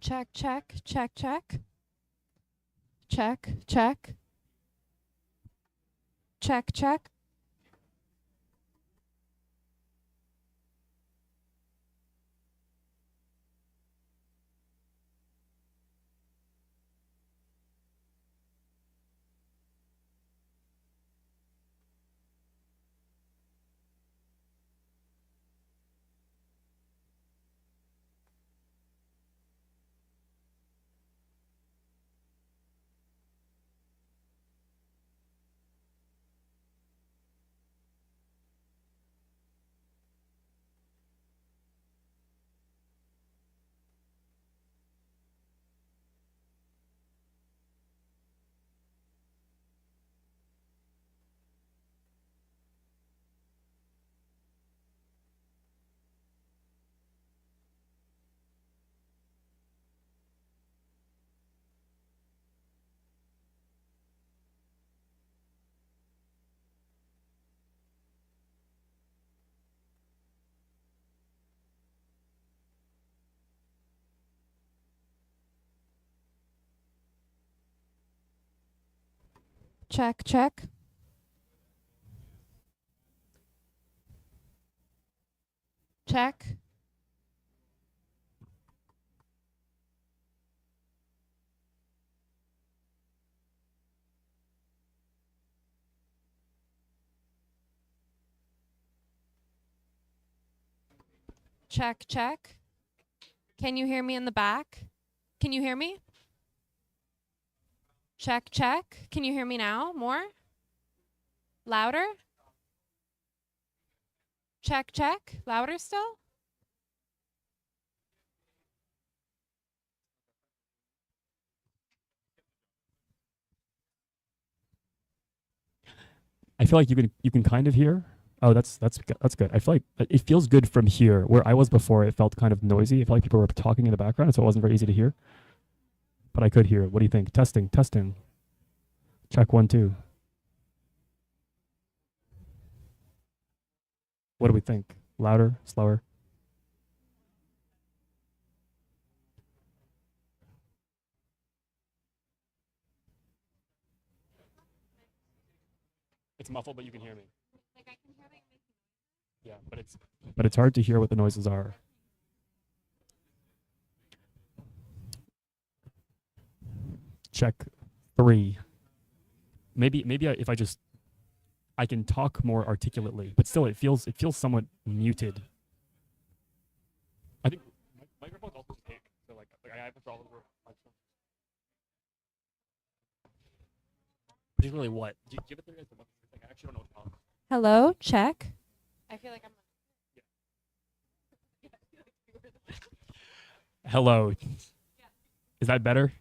Check, check, check, check. Check, check. Check, check. Check, check. Check. Check, check. Can you hear me in the back? Can you hear me? Check, check. Can you hear me now? More? Louder? Check, check. Louder still? I feel like you can kind of hear. Oh, that's good. I feel like it feels good from here. Where I was before, it felt kind of noisy. I felt like people were talking in the background, so it wasn't very easy to hear. But I could hear. What do you think? Testing, testing. Check one, two. What do we think? Louder, slower? It's muffled, but you can hear me. Yeah, but it's hard to hear what the noises are. Check three. Maybe if I can talk more articulately, but still it feels somewhat muted. I think microphones also take, so like I have control over microphones. Particularly what? Do you have it there? Like I actually don't know what to call it. Hello? Check. I feel like I'm. Hello. Is that better?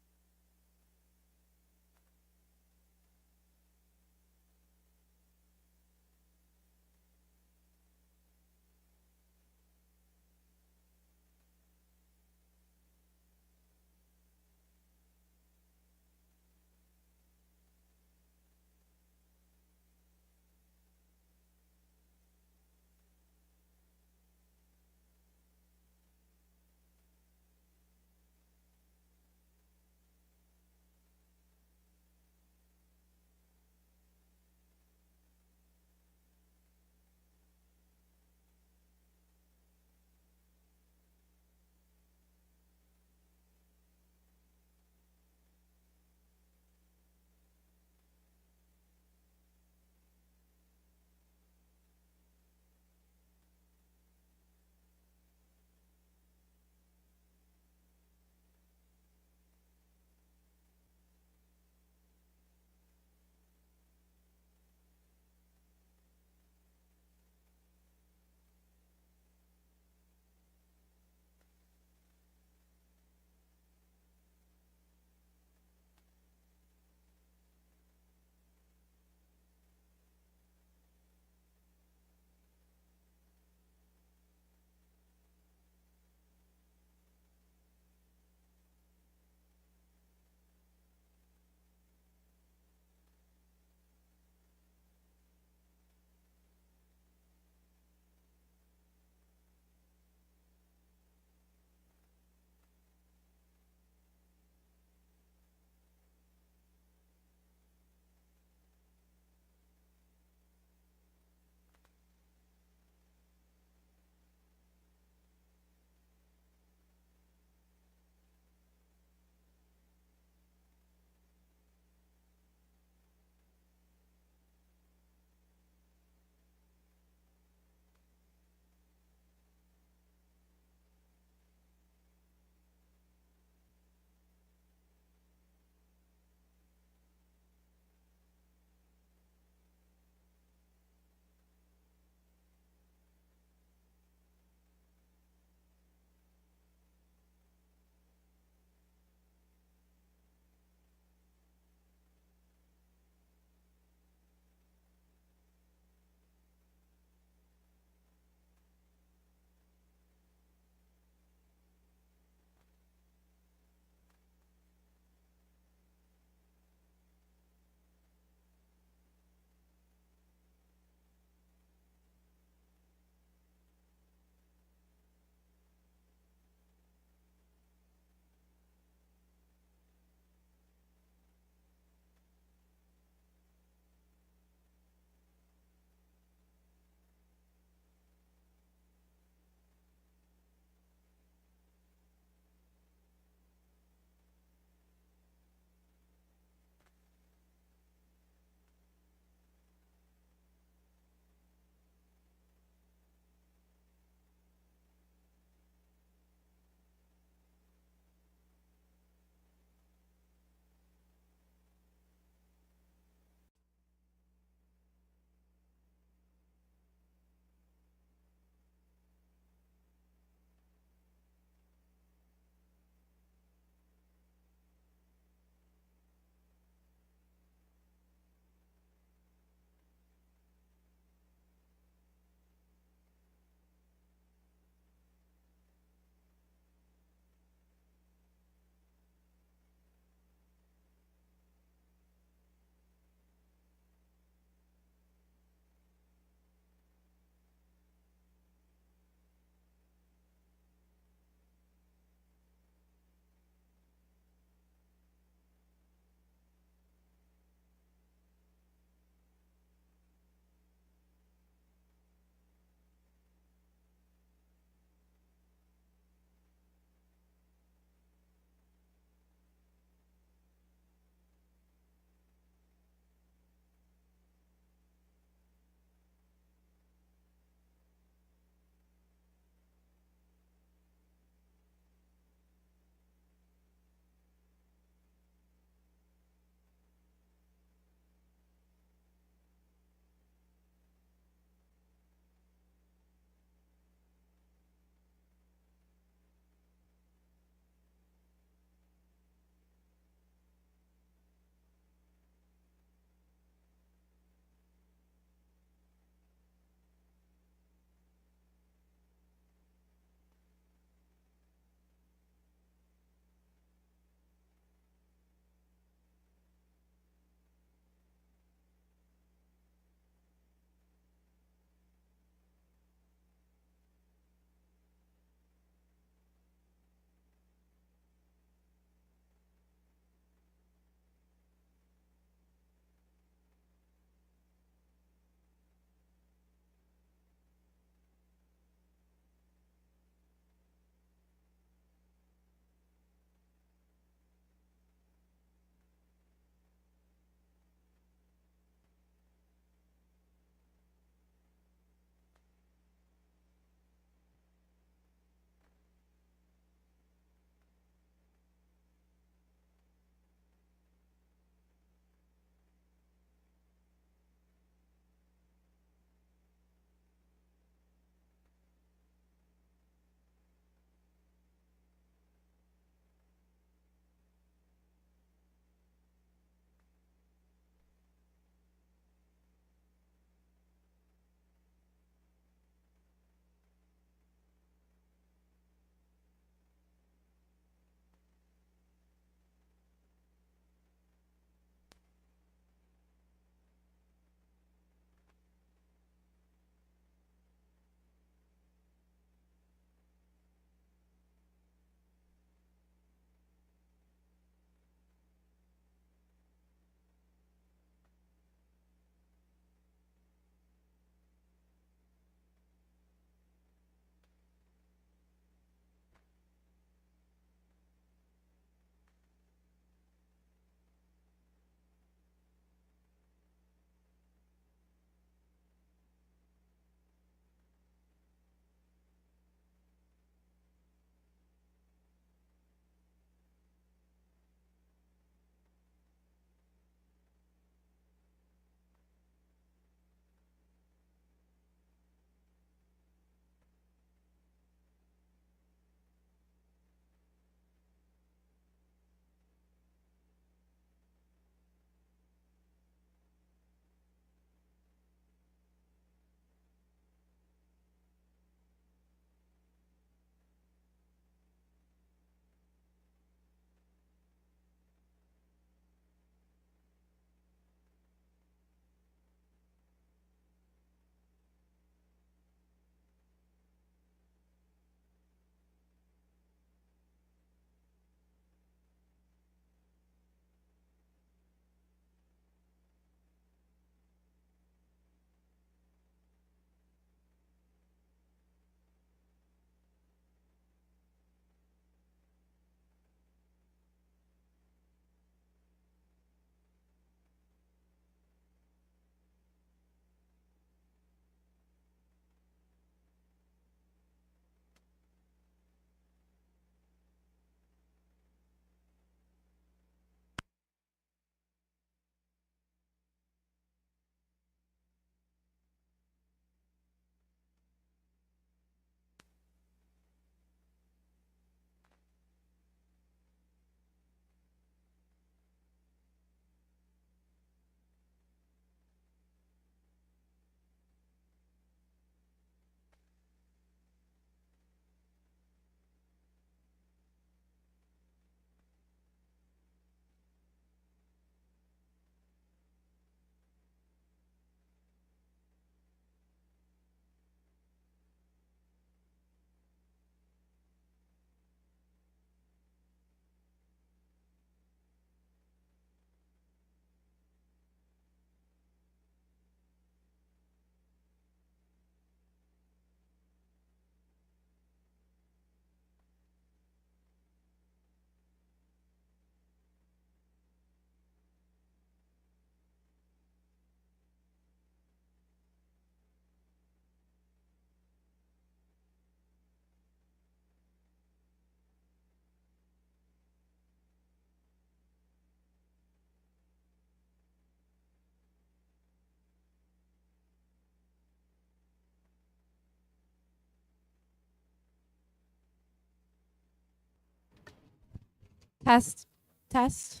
Test. Test.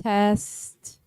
Test.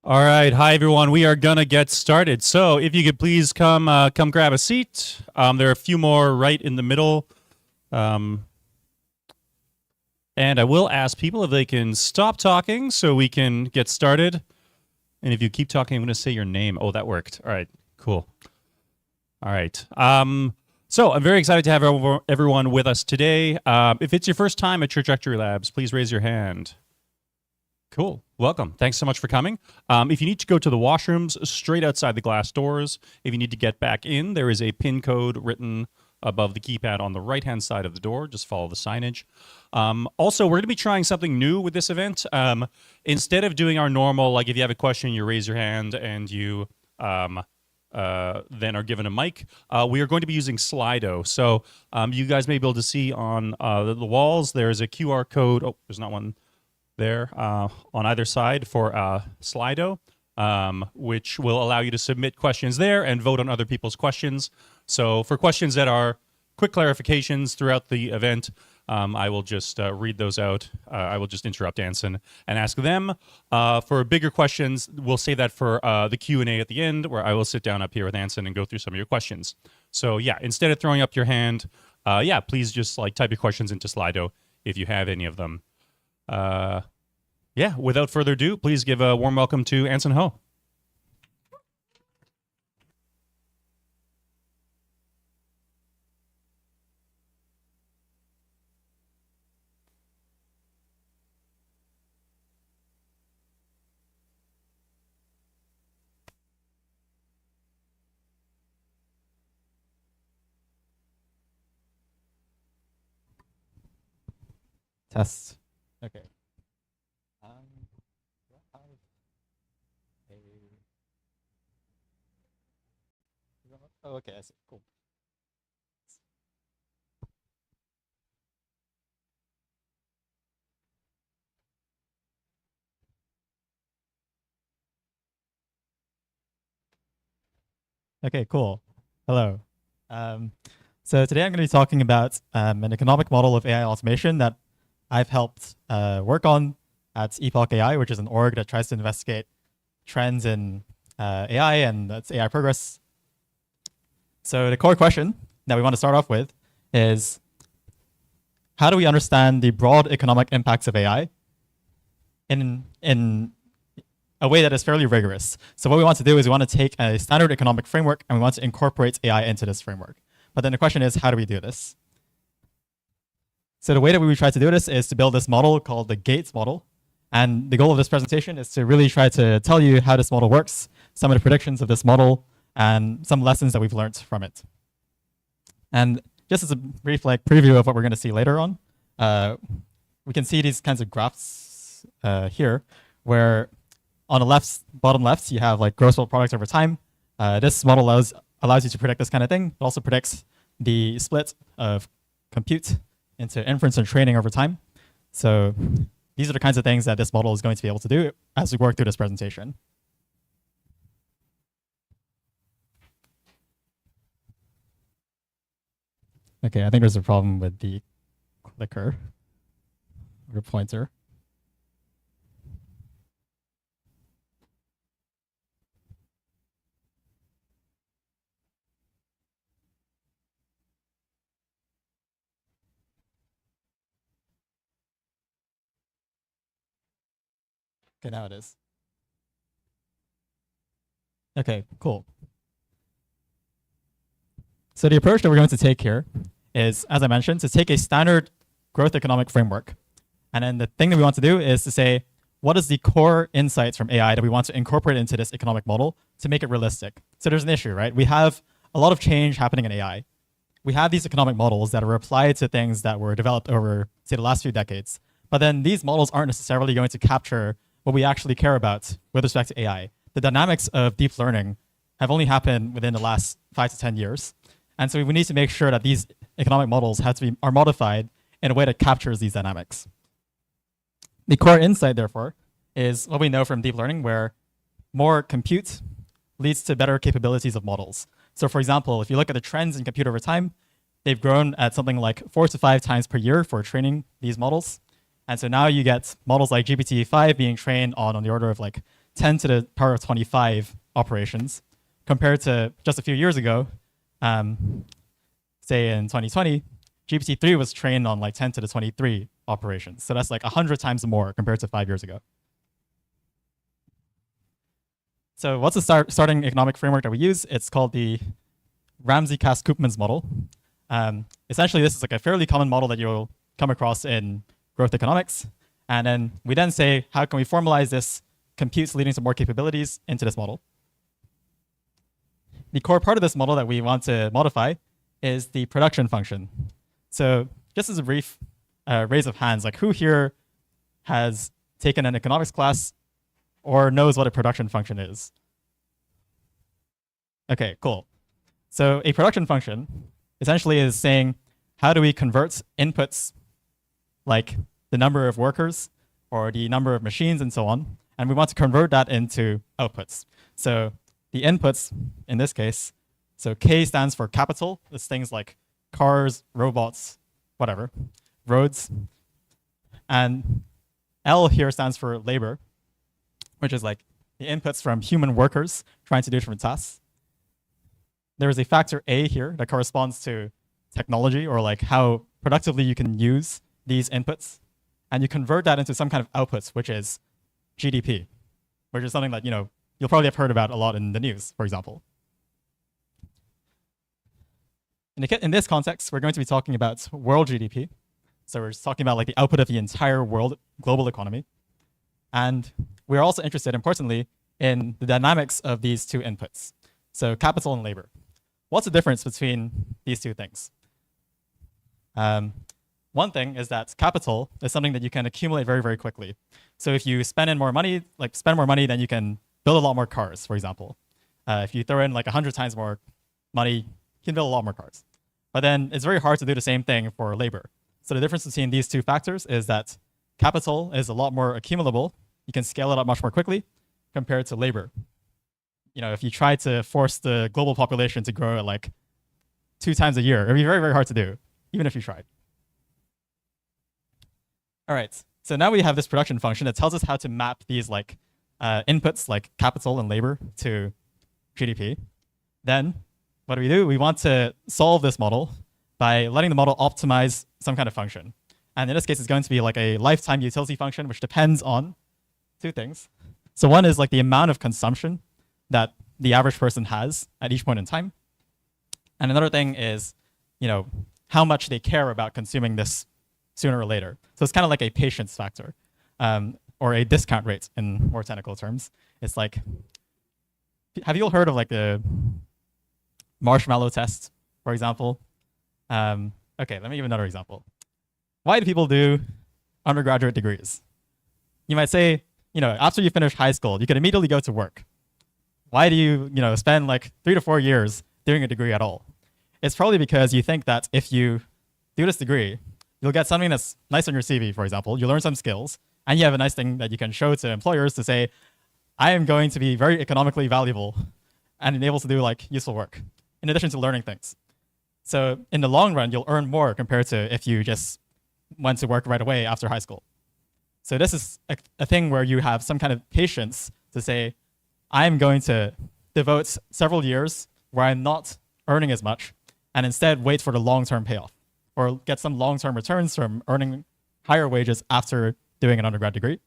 All right, hi everyone. We are gonna get started. So, if you could please come grab a seat. There are a few more right in the middle, and I will ask people if they can stop talking so we can get started. And if you keep talking, I'm gonna say your name. Oh, that worked. All right, cool. All right. So I'm very excited to have everyone with us today. If it's your first time at Trajectory Labs, please raise your hand. Cool. Welcome. Thanks so much for coming. If you need to go to the washrooms, straight outside the glass doors. If you need to get back in, there is a PIN code written above the keypad on the right-hand side of the door. Just follow the signage. Also, we're going to be trying something new with this event. Instead of doing our normal, like if you have a question, you raise your hand and you then are given a mic, we are going to be using Slido. So you guys may be able to see on the walls, there's a QR code. Oh, there's not one there on either side for Slido, which will allow you to submit questions there and vote on other people's questions. So for questions that are quick clarifications throughout the event, I will just read those out. I will just interrupt Anson and ask them. For bigger questions, we'll save that for the Q&A at the end, where I will sit down up here with Anson and go through some of your questions. So yeah, instead of throwing up your hand, yeah, please just like type your questions into Slido if you have any of them. Yeah, without further ado, please give a warm welcome to Anson Ho. Test. Okay. Oh, okay, I see. Cool. Okay, cool. Hello. So today I'm going to be talking about an economic model of AI automation that I've helped work on at Epoch AI, which is an org that tries to investigate trends in AI and its AI progress. So the core question that we want to start off with is, how do we understand the broad economic impacts of AI in a way that is fairly rigorous? So what we want to do is we want to take a standard economic framework and we want to incorporate AI into this framework. But then the question is, how do we do this? So the way that we would try to do this is to build this model called the Gates model. And the goal of this presentation is to really try to tell you how this model works, some of the predictions of this model, and some lessons that we've learned from it. And just as a brief preview of what we're going to see later on, we can see these kinds of graphs here, where on the bottom left, you have gross world product over time. This model allows you to predict this kind of thing. It also predicts the split of compute into inference and training over time. So these are the kinds of things that this model is going to be able to do as we work through this presentation. Okay, I think there's a problem with the clicker or pointer. Okay, now it is. Okay, cool. So the approach that we're going to take here is, as I mentioned, to take a standard growth economic framework. And then the thing that we want to do is to say, what is the core insights from AI that we want to incorporate into this economic model to make it realistic? So there's an issue, right? We have a lot of change happening in AI. We have these economic models that are applied to things that were developed over, say, the last few decades. But then these models aren't necessarily going to capture what we actually care about with respect to AI. The dynamics of deep learning have only happened within the last 5 to 10 years. And so we need to make sure that these economic models are modified in a way that captures these dynamics. The core insight, therefore, is what we know from deep learning, where more compute leads to better capabilities of models. So for example, if you look at the trends in compute over time, they've grown at something like 4 to 5 times per year for training these models. And so now you get models like GPT-5 being trained on the order of 10 to the power of 25 operations, compared to just a few years ago, say in 2020, GPT-3 was trained on like 10 to the 23 operations. So that's like 100 times more compared to 5 years ago. So what's the starting economic framework that we use? It's called the Ramsey-Cass-Koopmans model. Essentially, this is like a fairly common model that you'll come across in growth economics. And then we then say, how can we formalize this computes leading to more capabilities into this model? The core part of this model that we want to modify is the production function. So just as a brief raise of hands, like who here has taken an economics class or knows what a production function is? Okay, cool. So a production function essentially is saying, how do we convert inputs like the number of workers or the number of machines and so on, and we want to convert that into outputs. So the inputs in this case, so K stands for capital. It's things like cars, robots, whatever, roads. And L here stands for labor, which is like the inputs from human workers trying to do different tasks. There is a factor A here that corresponds to technology, or like how productively you can use these inputs. And you convert that into some kind of outputs, which is GDP, which is something that you'll probably have heard about a lot in the news, for example. In this context, we're going to be talking about world GDP. So we're just talking about like the output of the entire world, global economy. And we're also interested, importantly, in the dynamics of these two inputs. So capital and labor. What's the difference between these two things? One thing is that capital is something that you can accumulate very, very quickly. So if you spend more money, then you can build a lot more cars, for example. If you throw in like 100 times more money, you can build a lot more cars. But then it's very hard to do the same thing for labor. So the difference between these two factors is that capital is a lot more accumulable. You can scale it up much more quickly compared to labor. If you try to force the global population to grow at like 2 times a year, it'd be very, very hard to do, even if you tried. All right, so now we have this production function that tells us how to map these like inputs like capital and labor to GDP. Then what do? We want to solve this model by letting the model optimize some kind of function. And in this case, it's going to be like a lifetime utility function, which depends on 2 things. So one is like the amount of consumption that the average person has at each point in time. And another thing is, how much they care about consuming this sooner or later. So it's kind of like a patience factor, or a discount rate in more technical terms. It's like, have you all heard of like the marshmallow test, for example? Okay, let me give another example. Why do people do undergraduate degrees? You might say, after you finish high school, you can immediately go to work. Why do you, spend like 3 to 4 years doing a degree at all? It's probably because you think that if you do this degree, you'll get something that's nice on your CV, for example. You learn some skills, and you have a nice thing that you can show to employers to say, I am going to be very economically valuable and able to do like useful work, in addition to learning things. So in the long run, you'll earn more compared to if you just went to work right away after high school. So this is a thing where you have some kind of patience to say, I'm going to devote several years where I'm not earning as much and instead wait for the long-term payoff, or get some long-term returns from earning higher wages after doing an undergrad degree.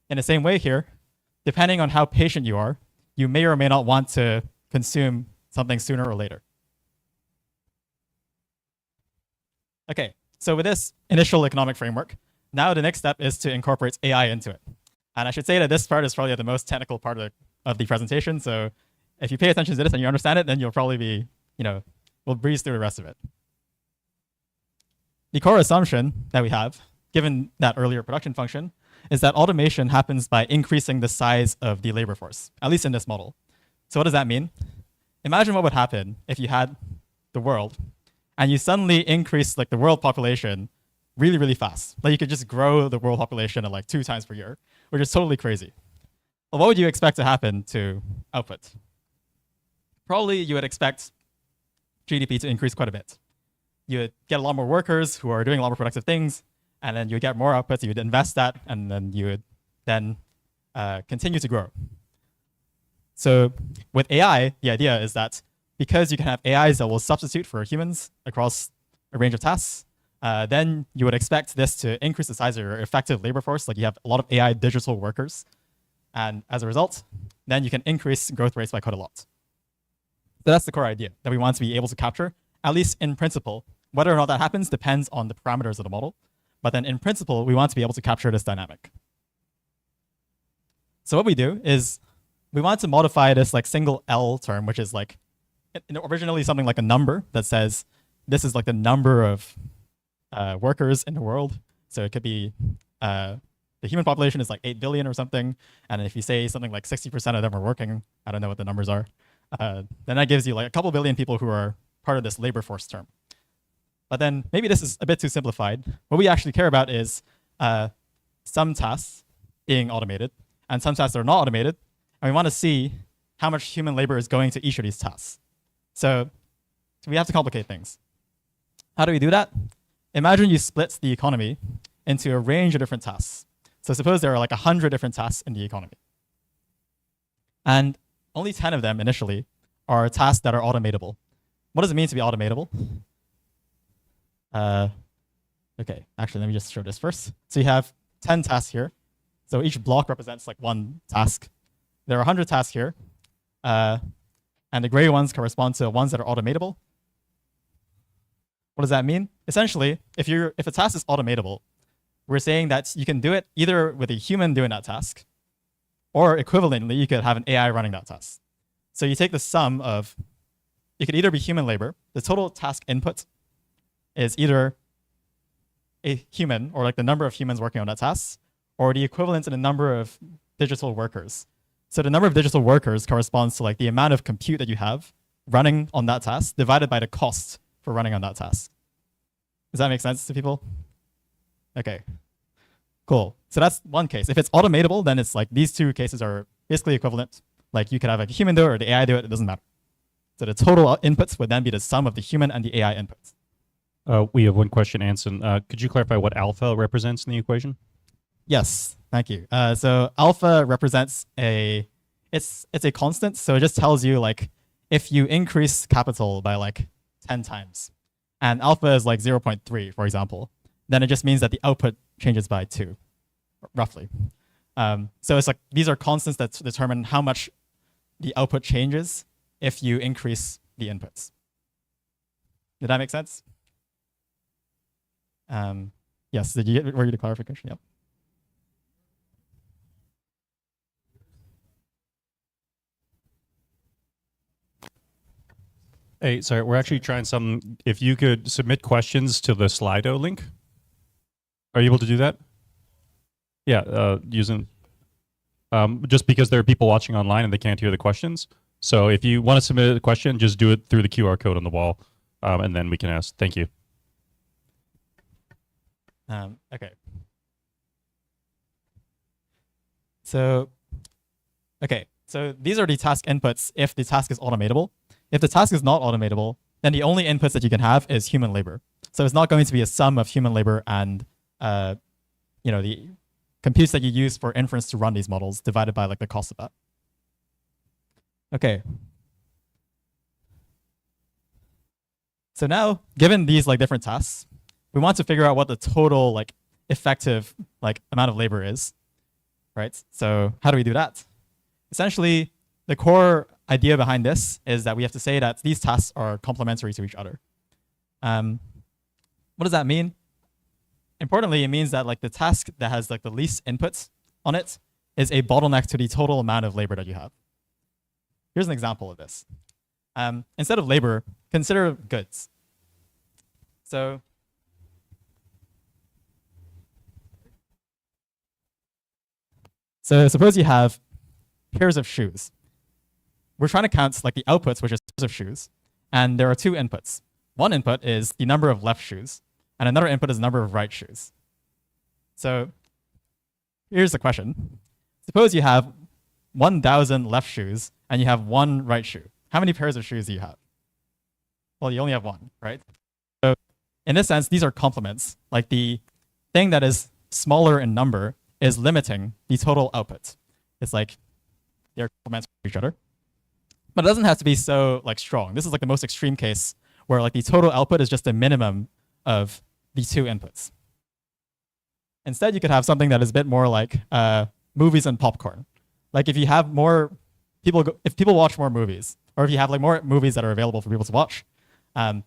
In the same way here, depending on how patient you are, you may or may not want to consume something sooner or later. Okay, so with this initial economic framework, now the next step is to incorporate AI into it. And I should say that this part is probably the most technical part of the presentation. So if you pay attention to this and you understand it, then you'll probably be, we'll breeze through the rest of it. The core assumption that we have, given that earlier production function, is that automation happens by increasing the size of the labor force, at least in this model. So what does that mean? Imagine what would happen if you had the world and you suddenly increase like the world population really, really fast. Like you could just grow the world population at like 2 times per year, which is totally crazy. Well, what would you expect to happen to output? Probably you would expect GDP to increase quite a bit. You would get a lot more workers who are doing a lot more productive things, and then you would get more outputs, you would invest that, and then you would then continue to grow. So with AI, the idea is that because you can have AIs that will substitute for humans across a range of tasks, then you would expect this to increase the size of your effective labor force. Like you have a lot of AI digital workers. And as a result, then you can increase growth rates by quite a lot. So that's the core idea that we want to be able to capture, at least in principle. Whether or not that happens depends on the parameters of the model. But then in principle, we want to be able to capture this dynamic. So what we do is we want to modify this like single L term, which is like originally something like a number that says this is like the number of workers in the world. So it could be the human population is like 8 billion or something. And if you say something like 60% of them are working, I don't know what the numbers are, then that gives you like a couple billion people who are part of this labor force term. But then maybe this is a bit too simplified. What we actually care about is some tasks being automated and some tasks that are not automated. And we want to see how much human labor is going to each of these tasks. So we have to complicate things. How do we do that? Imagine you split the economy into a range of different tasks. So suppose there are like 100 different tasks in the economy. And only 10 of them initially are tasks that are automatable. What does it mean to be automatable? Okay, actually, let me just show this first. So you have 10 tasks here. So each block represents like one task. There are 100 tasks here. And the gray ones correspond to ones that are automatable. What does that mean? Essentially, if a task is automatable, we're saying that you can do it either with a human doing that task, or equivalently, you could have an AI running that task. So you take the sum of, it could either be human labor, the total task input is either a human, or like the number of humans working on that task, or the equivalent to the number of digital workers. So the number of digital workers corresponds to like the amount of compute that you have running on that task divided by the cost for running on that task. Does that make sense to people? Okay, cool. So that's one case. If it's automatable, then it's like these two cases are basically equivalent. Like you could have like a human do it or the AI do it, it doesn't matter. So the total inputs would then be the sum of the human and the AI inputs. We have one question, Anson. Could you clarify what alpha represents in the equation? Yes, thank you. So alpha represents it's a constant. So it just tells you like if you increase capital by like 10 times and alpha is like 0.3, for example, then it just means that the output changes by 2, roughly. So it's like these are constants that determine how much the output changes if you increase the inputs. Did that make sense? Yes, did you get the clarification? Yep. Hey, sorry, we're actually trying something. If you could submit questions to the Slido link. Are you able to do that? Yeah, using, just because there are people watching online and they can't hear the questions. So if you want to submit a question, just do it through the QR code on the wall, and then we can ask. Thank you. Okay. So these are the task inputs if the task is automatable. If the task is not automatable, then the only inputs that you can have is human labor. So it's not going to be a sum of human labor and the computes that you use for inference to run these models divided by like the cost of that. Okay. So now, given these like different tasks, we want to figure out what the total like effective like amount of labor is, right? So how do we do that? Essentially, the core idea behind this is that we have to say that these tasks are complementary to each other. What does that mean? Importantly, it means that like the task that has like the least inputs on it is a bottleneck to the total amount of labor that you have. Here's an example of this. Instead of labor, consider goods. So suppose you have pairs of shoes. We're trying to count like the outputs, which is pairs of shoes, and there are two inputs. One input is the number of left shoes, and another input is the number of right shoes. So here's the question. Suppose you have 1,000 left shoes and you have one right shoe. How many pairs of shoes do you have? Well, you only have one, right? So in this sense, these are complements. Like the thing that is smaller in number is limiting the total output. It's like they're complementary to each other. But it doesn't have to be so like strong. This is like the most extreme case where like the total output is just the minimum of the two inputs. Instead, you could have something that is a bit more like movies and popcorn. Like if you have more people, if people watch more movies, or if you have like more movies that are available for people to watch,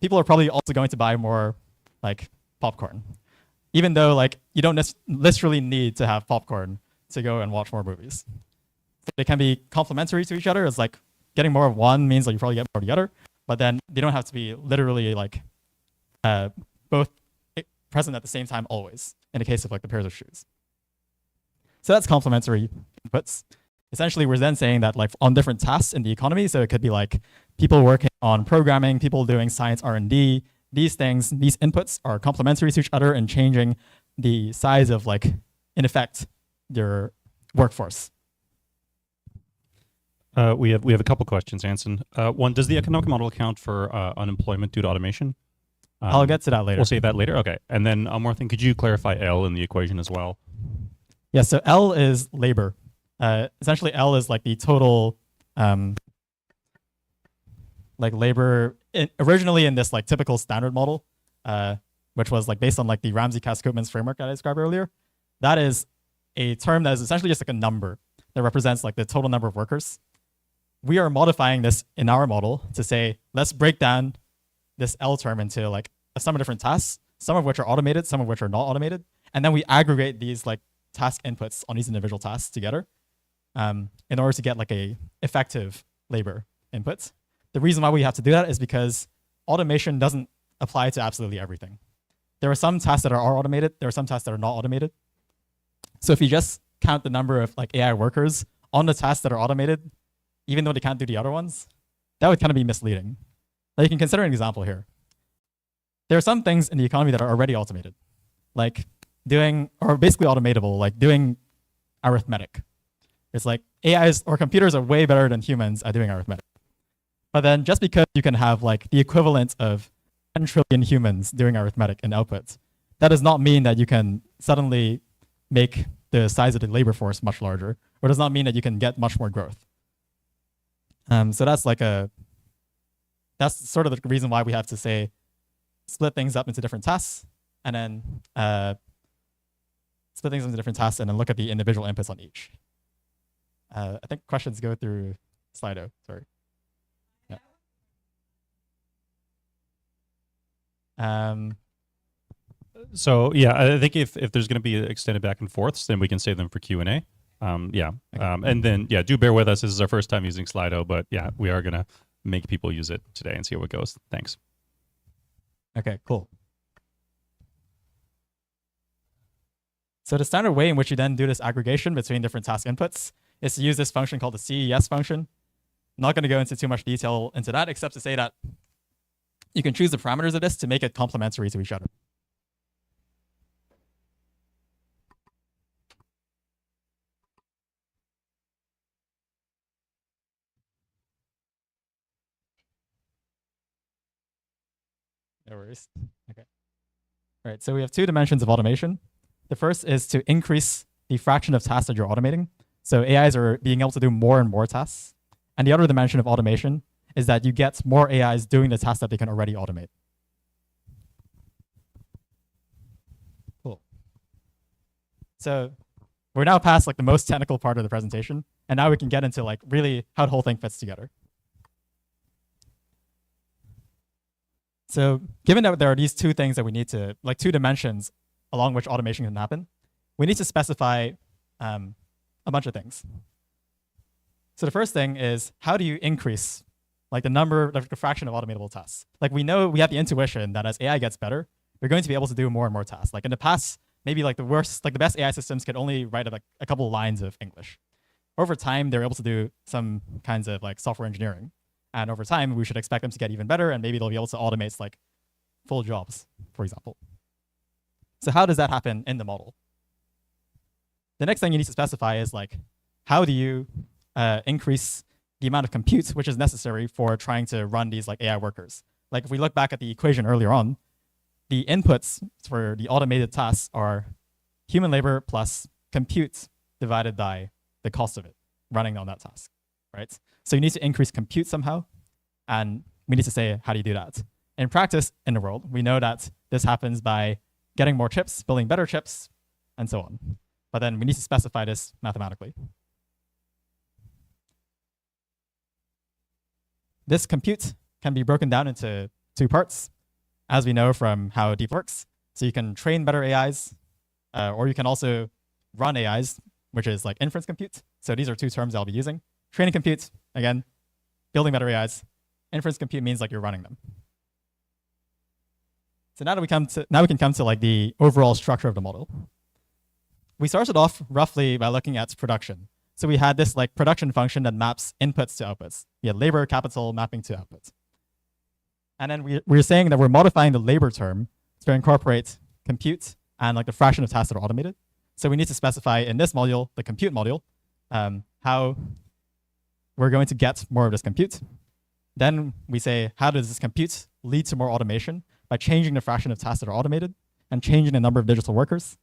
people are probably also going to buy more like popcorn, even though like you don't literally need to have popcorn to go and watch more movies. They can be complementary to each other. It's like getting more of one means like you probably get more of the other, but then they don't have to be literally like both present at the same time always in the case of like the pairs of shoes. So that's complementary inputs. Essentially, we're then saying that like on different tasks in the economy, so it could be like people working on programming, people doing science R&D, these things, these inputs are complementary to each other and changing the size of like, in effect, their workforce. We have a couple questions, Anson. One, does the economic model account for unemployment due to automation? I'll get to that later. We'll save that later. Okay. And then one more thing. Could you clarify L in the equation as well? Yeah, so L is labor. Essentially, L is like the total like labor originally in this like typical standard model, which was like based on like the Ramsey-Cass-Koopmans framework that I described earlier. That is a term that is essentially just like a number that represents like the total number of workers. We are modifying this in our model to say, let's break down this L term into like a sum of different tasks, some of which are automated, some of which are not automated. And then we aggregate these like task inputs on these individual tasks together in order to get like a effective labor input. The reason why we have to do that is because automation doesn't apply to absolutely everything. There are some tasks that are automated. There are some tasks that are not automated. So if you just count the number of like AI workers on the tasks that are automated, even though they can't do the other ones, that would kind of be misleading. Now you can consider an example here. There are some things in the economy that are already automated, like doing, or basically automatable, like doing arithmetic. It's like AIs or computers are way better than humans at doing arithmetic. But then just because you can have like the equivalent of 10 trillion humans doing arithmetic in outputs, that does not mean that you can suddenly make the size of the labor force much larger, or does not mean that you can get much more growth. So that's sort of the reason why we have to say, split things up into different tasks, and then split things into different tasks, and then look at the individual inputs on each. I think questions go through Slido. Sorry. Yeah. So yeah, I think if there's going to be extended back and forths, then we can save them for Q&A. Yeah. Okay. And then yeah, do bear with us. This is our first time using Slido, but yeah, we are going to make people use it today and see how it goes. Thanks. Okay, cool. So the standard way in which you then do this aggregation between different task inputs is to use this function called the CES function. I'm not going to go into too much detail into that, except to say that you can choose the parameters of this to make it complementary to each other. No worries. Okay. All right, so we have two dimensions of automation. The first is to increase the fraction of tasks that you're automating. So AIs are being able to do more and more tasks. And the other dimension of automation is that you get more AIs doing the tasks that they can already automate. Cool. So we're now past like the most technical part of the presentation, and now we can get into like really how the whole thing fits together. So given that there are these two things that we need to, like two dimensions along which automation can happen, we need to specify a bunch of things. So the first thing is, how do you increase like the number, like the fraction of automatable tasks? Like we know, we have the intuition that as AI gets better, we're going to be able to do more and more tasks. Like in the past, maybe like the best AI systems could only write like a couple of lines of English. Over time, they're able to do some kinds of like software engineering. And over time, we should expect them to get even better, and maybe they'll be able to automate like full jobs, for example. So how does that happen in the model? The next thing you need to specify is like, how do you increase the amount of compute which is necessary for trying to run these like AI workers? Like if we look back at the equation earlier on, the inputs for the automated tasks are human labor plus compute divided by the cost of it running on that task, right? So you need to increase compute somehow. And we need to say, how do you do that? In practice, in the world, we know that this happens by getting more chips, building better chips, and so on. But then we need to specify this mathematically. This compute can be broken down into two parts, as we know from how deep works. So you can train better AIs, or you can also run AIs, which is like inference compute. So these are two terms I'll be using. Training compute, again, building better AIs. Inference compute means like you're running them. So now we can come to like the overall structure of the model. We started off roughly by looking at production. So we had this like production function that maps inputs to outputs. We had labor, capital, mapping to outputs. And then we're saying that we're modifying the labor term to incorporate compute and like the fraction of tasks that are automated. So we need to specify in this module, the compute module, how we're going to get more of this compute. Then we say, how does this compute lead to more automation by changing the fraction of tasks that are automated and changing the number of digital workers?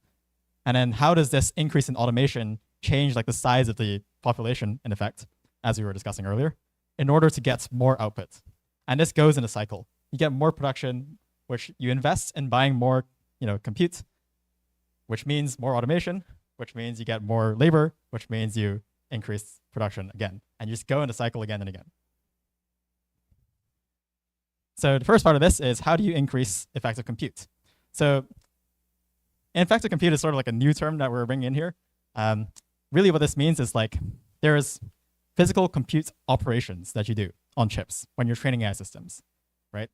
And then how does this increase in automation change like the size of the population in effect, as we were discussing earlier, in order to get more output? And this goes in a cycle. You get more production, which you invest in buying more, compute, which means more automation, which means you get more labor, which means you increase production again. And you just go in a cycle again and again. So the first part of this is, how do you increase effective compute? So effective compute is sort of like a new term that we're bringing in here. Really what this means is like there's physical compute operations that you do on chips when you're training AI systems, right?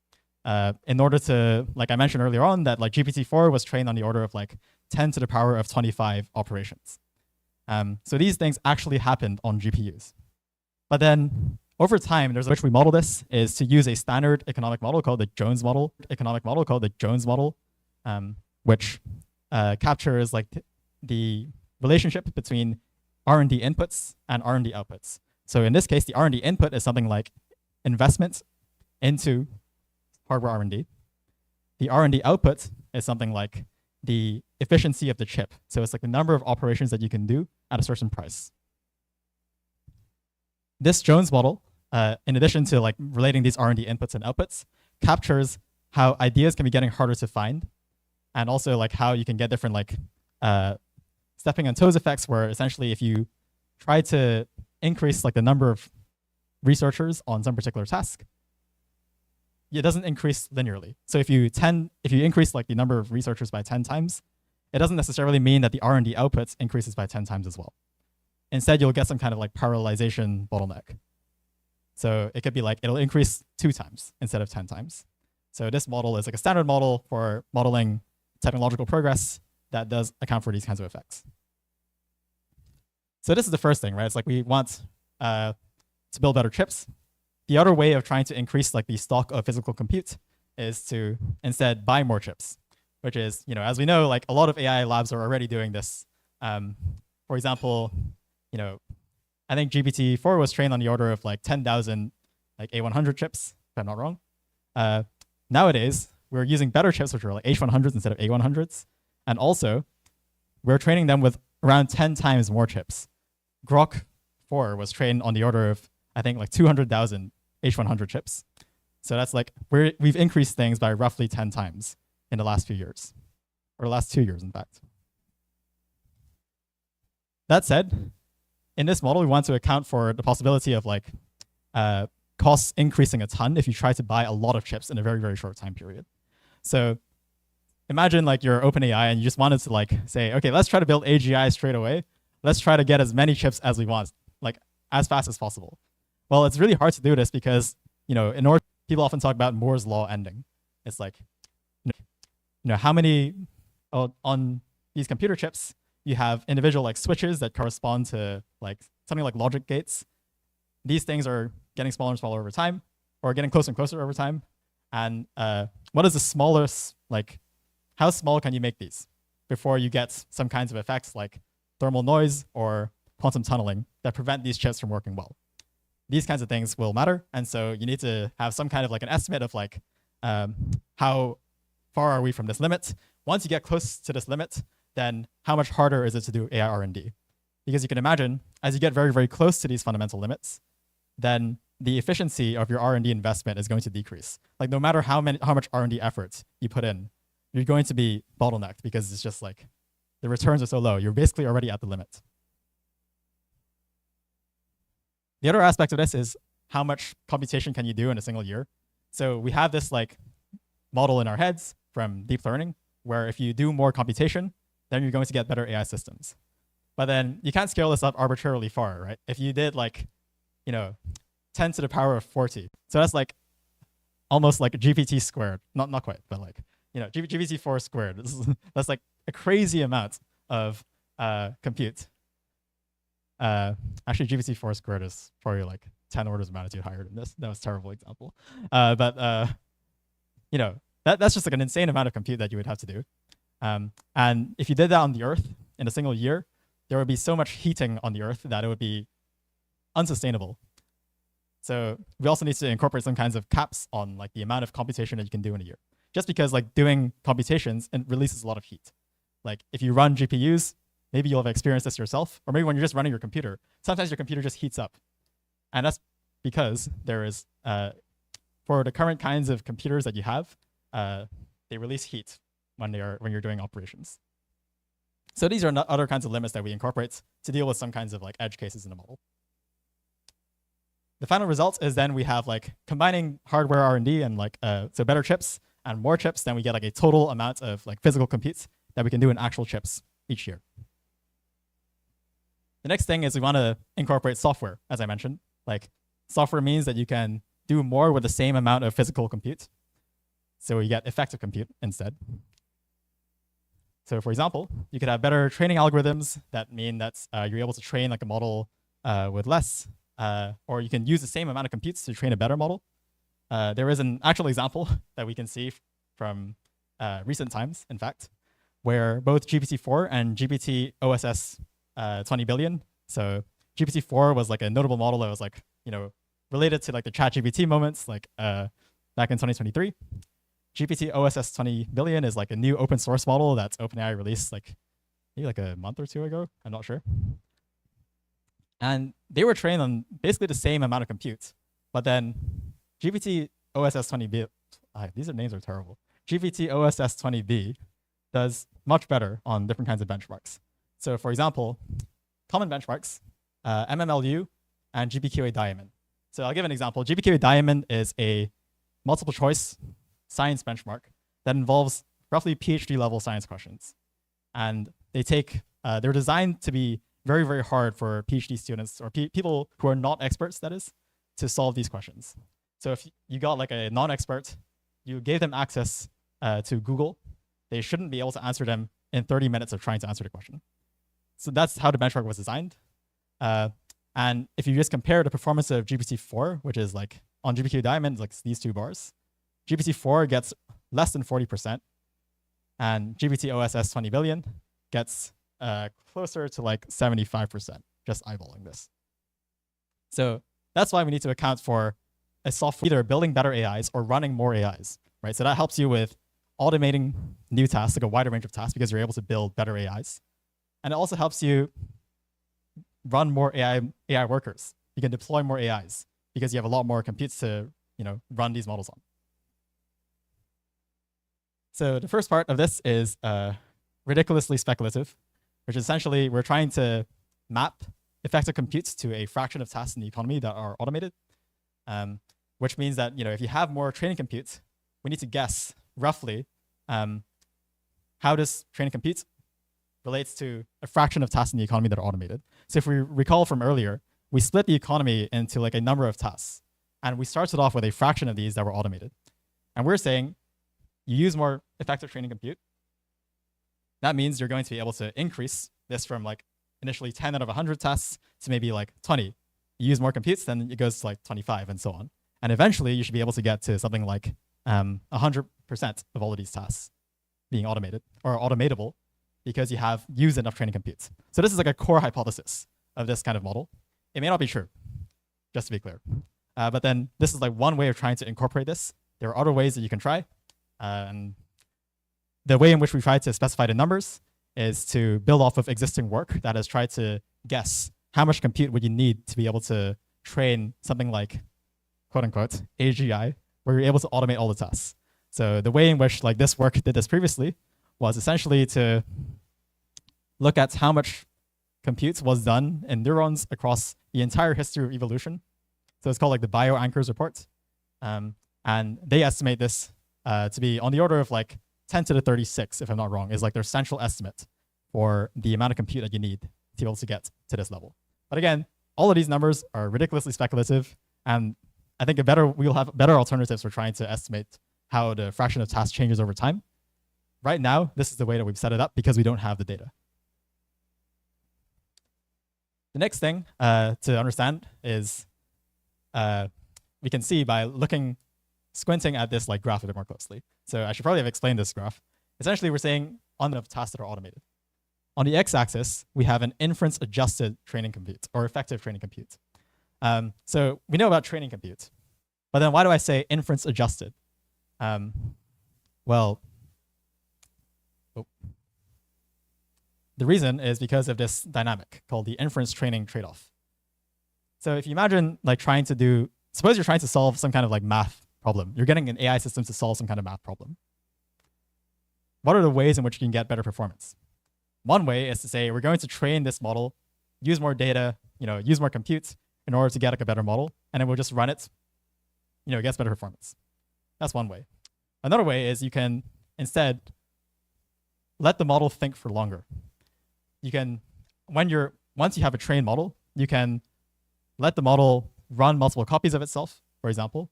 In order to, like I mentioned earlier on, that like GPT-4 was trained on the order of like 10 to the power of 25 operations. So these things actually happened on GPUs. But then over time, there's which we model this is to use a standard economic model called the Jones model, which captures like the relationship between R&D inputs and R&D outputs. So in this case, the R&D input is something like investment into hardware R&D. The R&D output is something like the efficiency of the chip. So it's like the number of operations that you can do at a certain price. This Jones model, in addition to like relating these R&D inputs and outputs, captures how ideas can be getting harder to find, and also like how you can get different like stepping on toes effects, where essentially if you try to increase like the number of researchers on some particular task, it doesn't increase linearly. So if you increase like the number of researchers by 10 times, it doesn't necessarily mean that the R&D outputs increases by 10 times as well. Instead, you'll get some kind of like parallelization bottleneck. So it could be like it'll increase 2 times instead of 10 times. So this model is like a standard model for modeling technological progress that does account for these kinds of effects. So this is the first thing, right? It's like we want to build better chips. The other way of trying to increase like the stock of physical compute is to instead buy more chips, which is, as we know, like a lot of AI labs are already doing this. For example, I think GPT-4 was trained on the order of like 10,000 like A100 chips, if I'm not wrong. Nowadays, we're using better chips, which are like H100s instead of A100s. And also, we're training them with around 10 times more chips. Grok 4 was trained on the order of, I think, like 200,000 H100 chips. So that's like, we've increased things by roughly 10 times in the last few years, or the last 2 years, in fact. That said, in this model, we want to account for the possibility of like costs increasing a ton if you try to buy a lot of chips in a very, very short time period. So imagine like you're OpenAI and you just wanted to like say, okay, let's try to build AGI straight away. Let's try to get as many chips as we want, like as fast as possible. Well, it's really hard to do this because, in order, people often talk about Moore's law ending. It's like, how many on these computer chips, you have individual like switches that correspond to like something like logic gates. These things are getting smaller and smaller over time, or getting closer and closer over time. And what is the smallest, like, how small can you make these before you get some kinds of effects like thermal noise or quantum tunneling that prevent these chips from working well? These kinds of things will matter. And so you need to have some kind of like an estimate of like how far are we from this limit? Once you get close to this limit, then how much harder is it to do AI R&D? Because you can imagine, as you get very, very close to these fundamental limits, then the efficiency of your R&D investment is going to decrease. Like no matter how much R&D effort you put in, you're going to be bottlenecked because it's just like the returns are so low. You're basically already at the limit. The other aspect of this is how much computation can you do in a single year. So we have this like model in our heads from deep learning where if you do more computation, then you're going to get better AI systems. But then you can't scale this up arbitrarily far, right? If you did like, 10 to the power of 40. So that's like almost like GPT squared. Not quite, but like, GPT-4 squared. That's like a crazy amount of compute. Actually, GPT-4 squared is probably like 10 orders of magnitude higher than this. That was a terrible example. But that's just like an insane amount of compute that you would have to do. And if you did that on the Earth in a single year, there would be so much heating on the Earth that it would be unsustainable. So we also need to incorporate some kinds of caps on like the amount of computation that you can do in a year. Just because like doing computations and releases a lot of heat. Like if you run GPUs, maybe you'll have experienced this yourself, or maybe when you're just running your computer, sometimes your computer just heats up. And that's because there is, for the current kinds of computers that you have, they release heat when you're doing operations. So these are other kinds of limits that we incorporate to deal with some kinds of like edge cases in the model. The final result is then we have like combining hardware R&D and like so better chips and more chips, then we get like a total amount of like physical compute that we can do in actual chips each year. The next thing is we want to incorporate software, as I mentioned. Like software means that you can do more with the same amount of physical compute. So you get effective compute instead. So for example, you could have better training algorithms that mean that you're able to train like a model with less, or you can use the same amount of compute to train a better model. There is an actual example that we can see from recent times, in fact, where both GPT-4 and GPT OSS 20 billion. So GPT-4 was like a notable model that was like, related to like the ChatGPT moments, like back in 2023. GPT OSS 20 billion is like a new open source model that's OpenAI released like maybe like a month or two ago. I'm not sure. And they were trained on basically the same amount of compute, but then GPT OSS 20B, these names are terrible. GPT OSS 20B does much better on different kinds of benchmarks. So for example, common benchmarks, MMLU and GPQA Diamond. So I'll give an example. GPQA Diamond is a multiple choice science benchmark that involves roughly PhD level science questions. And they're designed to be very, very hard for PhD students or people who are not experts, that is, to solve these questions. So if you got like a non-expert, you gave them access to Google, they shouldn't be able to answer them in 30 minutes of trying to answer the question. So that's how the benchmark was designed. And if you just compare the performance of GPT-4, which is like on GPQ Diamond, like these two bars, GPT-4 gets less than 40%, and GPT OSS 20 billion gets closer to like 75%, just eyeballing this. So that's why we need to account for a software either building better AIs or running more AIs, right? So that helps you with automating new tasks, like a wider range of tasks, because you're able to build better AIs. And it also helps you run more AI workers. You can deploy more AIs because you have a lot more compute to run these models on. So the first part of this is ridiculously speculative, which is essentially we're trying to map effective compute to a fraction of tasks in the economy that are automated, which means that if you have more training compute, we need to guess roughly how does training compute relates to a fraction of tasks in the economy that are automated. So if we recall from earlier, we split the economy into like a number of tasks, and we started off with a fraction of these that were automated. And we're saying you use more effective training compute. That means you're going to be able to increase this from like initially 10 out of 100 tasks to maybe like 20. You use more computes, then it goes to like 25 and so on. And eventually you should be able to get to something like 100% of all of these tasks being automated or automatable because you have used enough training compute. So this is like a core hypothesis of this kind of model. It may not be true, just to be clear. But then this is like one way of trying to incorporate this. There are other ways that you can try. And the way in which we try to specify the numbers is to build off of existing work that has tried to guess how much compute would you need to be able to train something like quote unquote AGI, where you're able to automate all the tasks. So the way in which like this work did this previously was essentially to look at how much compute was done in neurons across the entire history of evolution. So it's called like the bioanchors report. And they estimate this to be on the order of like 10 to the 36, if I'm not wrong, is like their central estimate for the amount of compute that you need to be able to get to this level. But again, all of these numbers are ridiculously speculative, and I think we'll have better alternatives for trying to estimate how the fraction of tasks changes over time. Right now, this is the way that we've set it up because we don't have the data. The next thing to understand is we can see by squinting at this like graph a bit more closely. So I should probably have explained this graph. Essentially, we're saying on the tasks that are automated. On the x-axis, we have an inference-adjusted training compute or effective training compute. So we know about training compute, but then why do I say inference-adjusted? Well, the reason is because of this dynamic called the inference training trade-off. So if you imagine like suppose you're trying to solve some kind of like math problem. You're getting an AI system to solve some kind of math problem. What are the ways in which you can get better performance? One way is to say we're going to train this model, use more data, use more compute in order to get like a better model, and then we'll just run it, it gets better performance. That's one way. Another way is you can instead let the model think for longer. You can, once you have a trained model, you can let the model run multiple copies of itself, for example,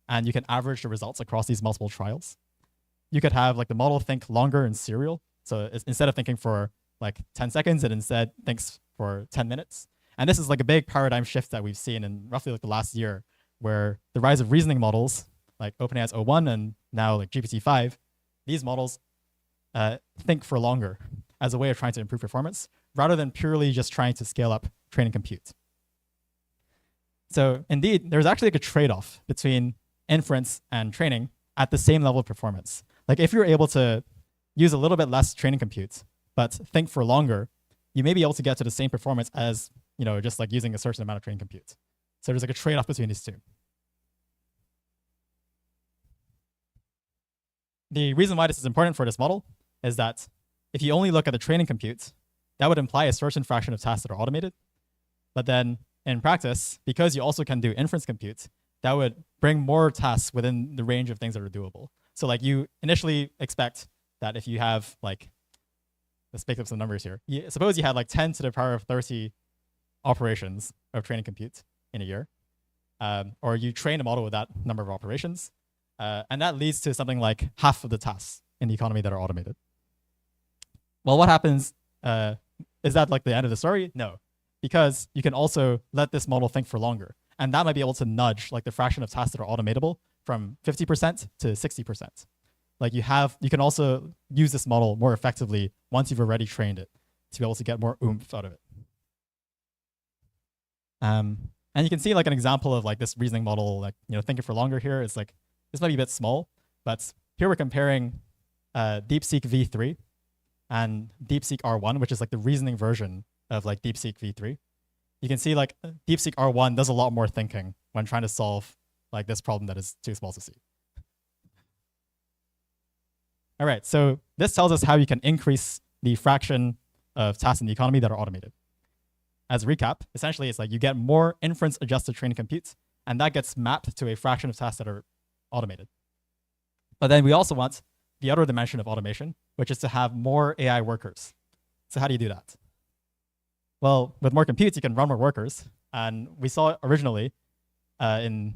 and you can average the results across these multiple trials. You could have like the model think longer in serial. So instead of thinking for like 10 seconds, it instead thinks for 10 minutes. And this is like a big paradigm shift that we've seen in roughly like the last year, where the rise of reasoning models like OpenAI's O1 and now like GPT-5, these models think for longer as a way of trying to improve performance rather than purely just trying to scale up training compute. So indeed, there's actually like a trade-off between inference and training at the same level of performance. Like if you're able to use a little bit less training compute, but think for longer, you may be able to get to the same performance as, just like using a certain amount of training compute. So there's like a trade-off between these two. The reason why this is important for this model is that if you only look at the training compute, that would imply a certain fraction of tasks that are automated. But then in practice, because you also can do inference compute, that would bring more tasks within the range of things that are doable. So like you initially expect that if you have like, let's make up some numbers here. Suppose you had like 10 to the power of 30 operations of training compute in a year, or you train a model with that number of operations, and that leads to something like half of the tasks in the economy that are automated. Well, what happens, is that like the end of the story? No, because you can also let this model think for longer. And that might be able to nudge like the fraction of tasks that are automatable from 50% to 60%. Like you can also use this model more effectively once you've already trained it to be able to get more oomph out of it. And you can see like an example of like this reasoning model, like, thinking for longer here is like, this might be a bit small, but here we're comparing DeepSeek V3 and DeepSeek R1, which is like the reasoning version of like DeepSeek V3. You can see like DeepSeek R1 does a lot more thinking when trying to solve like this problem that is too small to see. All right, so this tells us how you can increase the fraction of tasks in the economy that are automated. As a recap, essentially it's like you get more inference-adjusted training compute, and that gets mapped to a fraction of tasks that are automated. But then we also want the other dimension of automation, which is to have more AI workers. So how do you do that? Well, with more compute, you can run more workers. And we saw originally in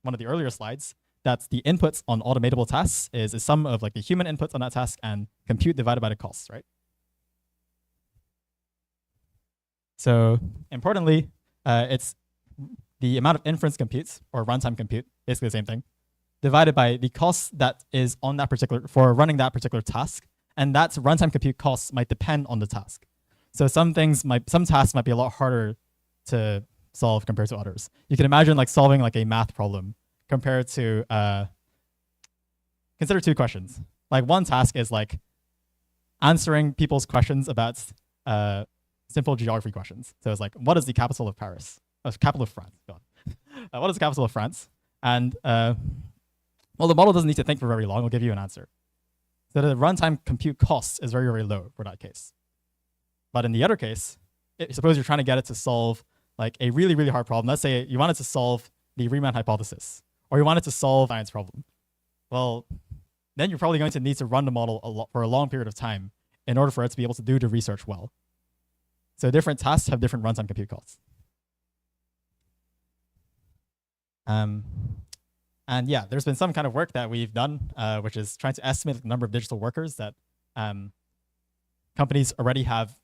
one of the earlier slides that the inputs on automatable tasks is a sum of like the human inputs on that task and compute divided by the costs, right? So importantly, it's the amount of inference compute or runtime compute, basically the same thing, divided by the cost that is on that for running that particular task. And that runtime compute costs might depend on the task. So some tasks might be a lot harder to solve compared to others. You can imagine like solving like a math problem compared to, consider two questions. Like one task is like answering people's questions about simple geography questions. So it's like, what is the capital of Paris? capital of France? God. What is the capital of France? And well, the model doesn't need to think for very long. I'll give you an answer. So the runtime compute cost is very, very low for that case. But in the other case, suppose you're trying to get it to solve like a really, really hard problem. Let's say you wanted to solve the Riemann hypothesis, or you wanted to solve science problem. Well, then you're probably going to need to run the model for a long period of time in order for it to be able to do the research well. So different tasks have different runtime compute costs. And yeah, there's been some kind of work that we've done, which is trying to estimate the number of digital workers that companies already have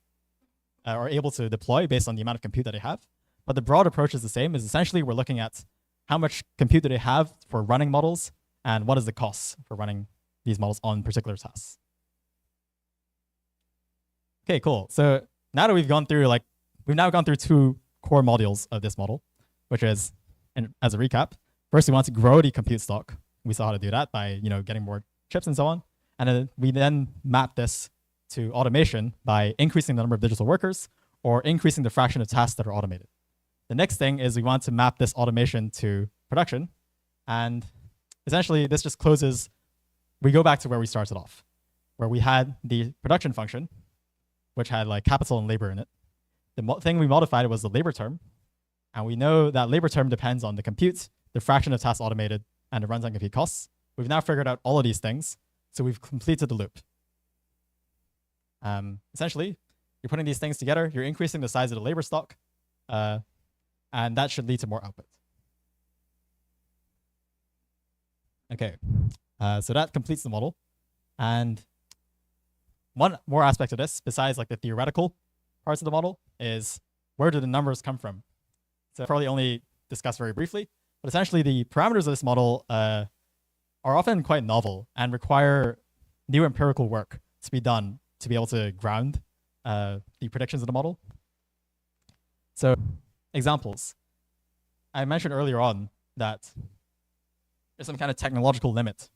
are able to deploy based on the amount of compute that they have. But the broad approach is the same. Is essentially we're looking at how much compute do they have for running models, and what is the cost for running these models on particular tasks. Okay, cool. So now that we've now gone through two core modules of this model, which is, and as a recap, first we want to grow the compute stock. We saw how to do that by getting more chips and so on, and then we map this to automation by increasing the number of digital workers or increasing the fraction of tasks that are automated. The next thing is we want to map this automation to production, and essentially this just closes. We go back to where we started off, where we had the production function, which had like capital and labor in it. The thing we modified was the labor term, and we know that labor term depends on the compute, the fraction of tasks automated, and the runtime compute costs. We've now figured out all of these things, so we've completed the loop. Essentially, you're putting these things together, you're increasing the size of the labor stock, and that should lead to more output. Okay, so that completes the model. And one more aspect of this, besides like the theoretical parts of the model, is where do the numbers come from? So probably only discuss very briefly, but essentially the parameters of this model are often quite novel and require new empirical work to be done to be able to ground the predictions of the model. So examples. I mentioned earlier on that there's some kind of technological limit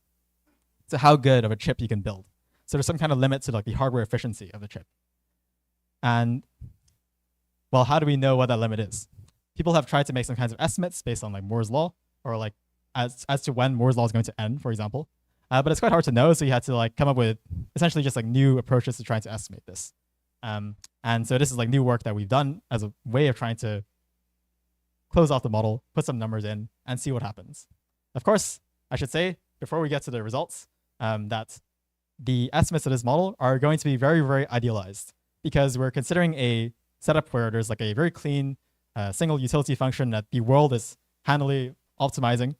to how good of a chip you can build. So there's some kind of limit to like the hardware efficiency of the chip. And well, how do we know what that limit is? People have tried to make some kinds of estimates based on like Moore's law, or like as to when Moore's law is going to end, for example. But it's quite hard to know, so you had to like come up with essentially just like new approaches to trying to estimate this. And so this is like new work that we've done as a way of trying to close off the model, put some numbers in, and see what happens. Of course, I should say, before we get to the results, that the estimates of this model are going to be very, very idealized, because we're considering a setup where there's like a very clean single utility function that the world is handily optimizing.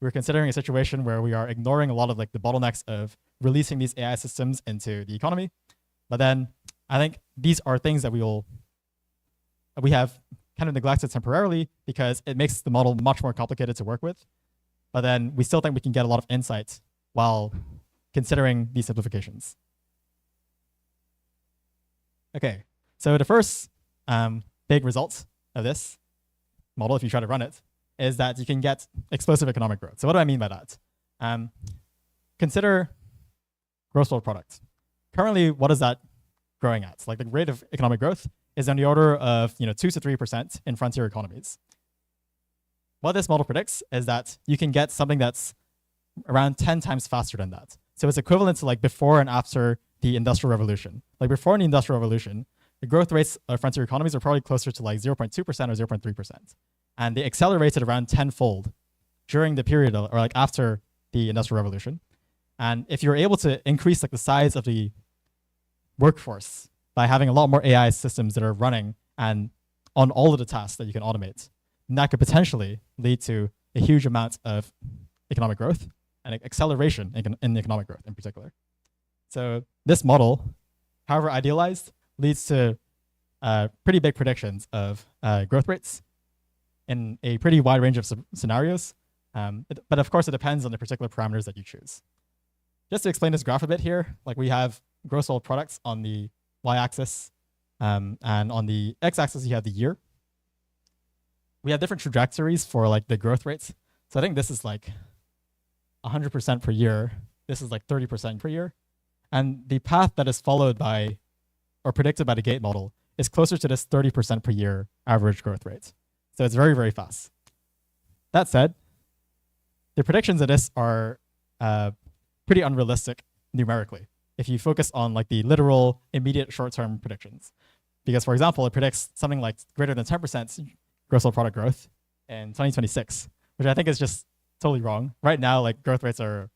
We're considering a situation where we are ignoring a lot of like the bottlenecks of releasing these AI systems into the economy. But then I think these are things that we have kind of neglected temporarily because it makes the model much more complicated to work with. But then we still think we can get a lot of insight while considering these simplifications. Okay, so the first big result of this model, if you try to run it, is that you can get explosive economic growth. So what do I mean by that? Consider gross world product. Currently, what is that growing at? Like the rate of economic growth is on the order of 2 to 3% in frontier economies. What this model predicts is that you can get something that's around 10 times faster than that. So it's equivalent to like before and after the Industrial Revolution. Like before the Industrial Revolution, the growth rates of frontier economies are probably closer to like 0.2% or 0.3%. And they accelerated around tenfold during the period or like after the Industrial Revolution. And if you're able to increase like the size of the workforce by having a lot more AI systems that are running and on all of the tasks that you can automate, then that could potentially lead to a huge amount of economic growth and acceleration in economic growth in particular. So this model, however idealized, leads to pretty big predictions of growth rates in a pretty wide range of scenarios. But of course, it depends on the particular parameters that you choose. Just to explain this graph a bit here, like we have gross world products on the y-axis, and on the x-axis, you have the year. We have different trajectories for like the growth rates. So I think this is like 100% per year. This is like 30% per year. And the path that is followed by or predicted by the gate model is closer to this 30% per year average growth rate. So it's very, very fast. That said, the predictions of this are pretty unrealistic numerically if you focus on like the literal immediate short-term predictions. Because for example, it predicts something like greater than 10% gross world product growth in 2026, which I think is just totally wrong. Right now, like growth rates are,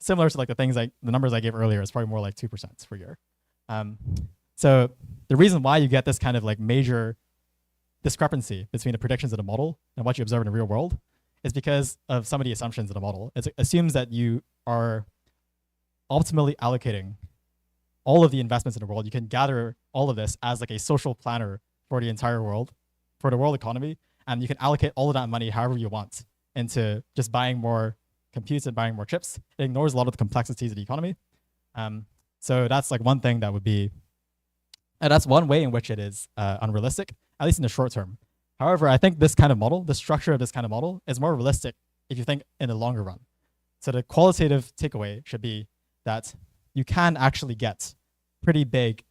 similar to like the numbers I gave earlier. It's probably more like 2% per year. So the reason why you get this kind of like major discrepancy between the predictions of the model and what you observe in the real world is because of some of the assumptions of the model. It assumes that you are optimally allocating all of the investments in the world. You can gather all of this as like a social planner for the entire world, for the world economy, and you can allocate all of that money however you want into just buying more computes and buying more chips. It ignores a lot of the complexities of the economy. So that's like one thing that would be, and that's one way in which it is unrealistic, at least in the short term. However, I think this kind of model, the structure of this kind of model is more realistic if you think in the longer run. So the qualitative takeaway should be that you can actually get pretty big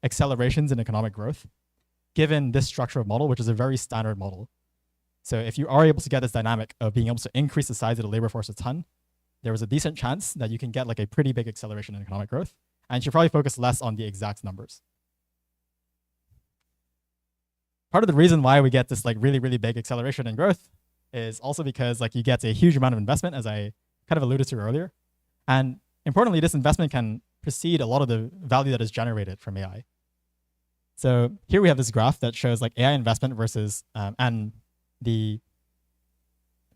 accelerations in economic growth given this structure of model, which is a very standard model. So if you are able to get this dynamic of being able to increase the size of the labor force a ton, there is a decent chance that you can get like a pretty big acceleration in economic growth. And you should probably focus less on the exact numbers. Part of the reason why we get this like really, really big acceleration in growth is also because like you get a huge amount of investment, as I kind of alluded to earlier. And importantly, this investment can precede a lot of the value that is generated from AI. So here we have this graph that shows like AI investment versus and the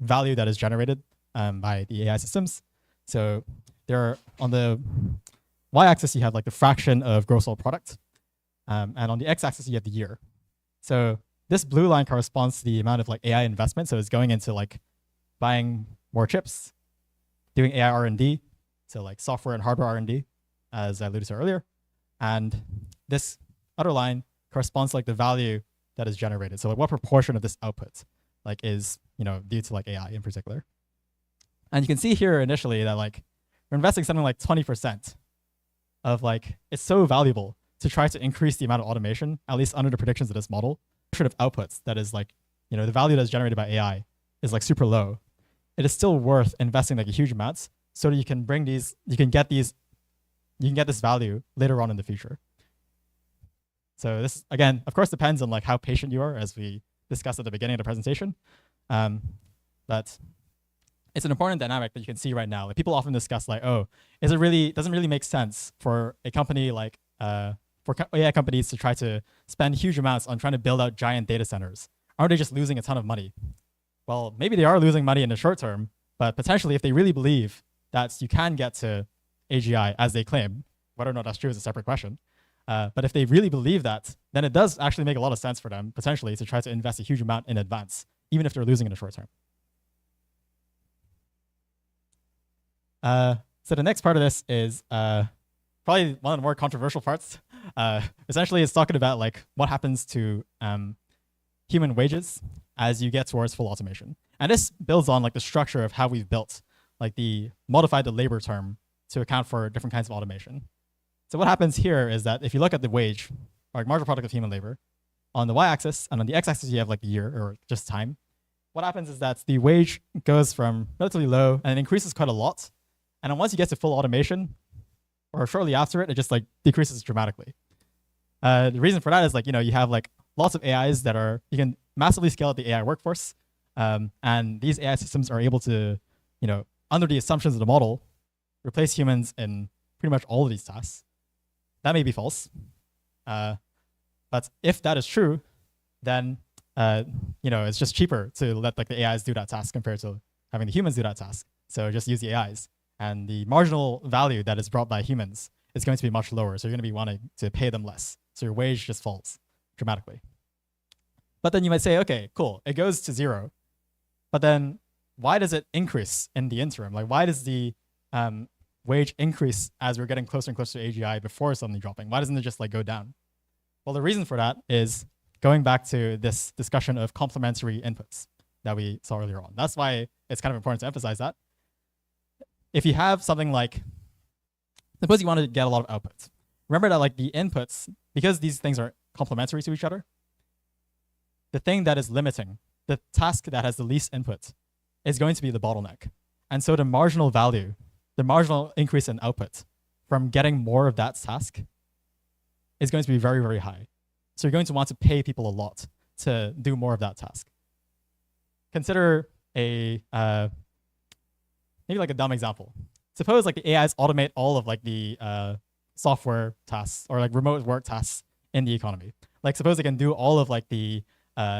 value that is generated by the AI systems. So there are, on the y-axis, you have like the fraction of gross world product. And on the x-axis, you have the year. So this blue line corresponds to the amount of like AI investment. So it's going into like buying more chips, doing AI R&D, so like software and hardware R&D, as I alluded to earlier. And this other line corresponds to like the value that is generated. So like what proportion of this output like is, due to like AI in particular. And you can see here initially that like we're investing something like 20% of like, it's so valuable to try to increase the amount of automation, at least under the predictions of this model, sort of outputs that is like, the value that is generated by AI is like super low. It is still worth investing like a huge amount so that you can bring these, you can get this value later on in the future. So this, again, of course, depends on like how patient you are, as we discussed at the beginning of the presentation. But it's an important dynamic that you can see right now. Like people often discuss like, oh, doesn't really make sense for a company like, for AI companies to try to spend huge amounts on trying to build out giant data centers? Aren't they just losing a ton of money? Well, maybe they are losing money in the short term, but potentially if they really believe that you can get to AGI as they claim, whether or not that's true is a separate question. But if they really believe that, then it does actually make a lot of sense for them potentially to try to invest a huge amount in advance, even if they're losing in the short term. So the next part of this is probably one of the more controversial parts. Essentially, it's talking about like what happens to human wages as you get towards full automation. And this builds on like the structure of how we've built like modified the labor term to account for different kinds of automation. So what happens here is that if you look at the wage, or like marginal product of human labor, on the y-axis and on the x-axis you have like the year or just time. What happens is that the wage goes from relatively low and it increases quite a lot. And then once you get to full automation, or shortly after it, it just like decreases dramatically. The reason for that is like, you have like lots of AIs that you can massively scale up the AI workforce. And these AI systems are able to, under the assumptions of the model, replace humans in pretty much all of these tasks. That may be false. But if that is true, then, it's just cheaper to let like the AIs do that task compared to having the humans do that task. So just use the AIs. And the marginal value that is brought by humans is going to be much lower. So you're going to be wanting to pay them less. So your wage just falls dramatically. But then you might say, okay, cool, it goes to zero. But then why does it increase in the interim? Like why does the wage increase as we're getting closer and closer to AGI before suddenly dropping? Why doesn't it just like go down? Well, the reason for that is going back to this discussion of complementary inputs that we saw earlier on. That's why it's kind of important to emphasize that. If you have something like, suppose you want to get a lot of outputs. Remember that like the inputs, because these things are complementary to each other, the thing that is limiting, the task that has the least input, is going to be the bottleneck. And so the marginal value, the marginal increase in output from getting more of that task is going to be very, very high. So you're going to want to pay people a lot to do more of that task. Consider a maybe like a dumb example. Suppose like the AIs automate all of like the software tasks or like remote work tasks in the economy. Like suppose they can do all of like the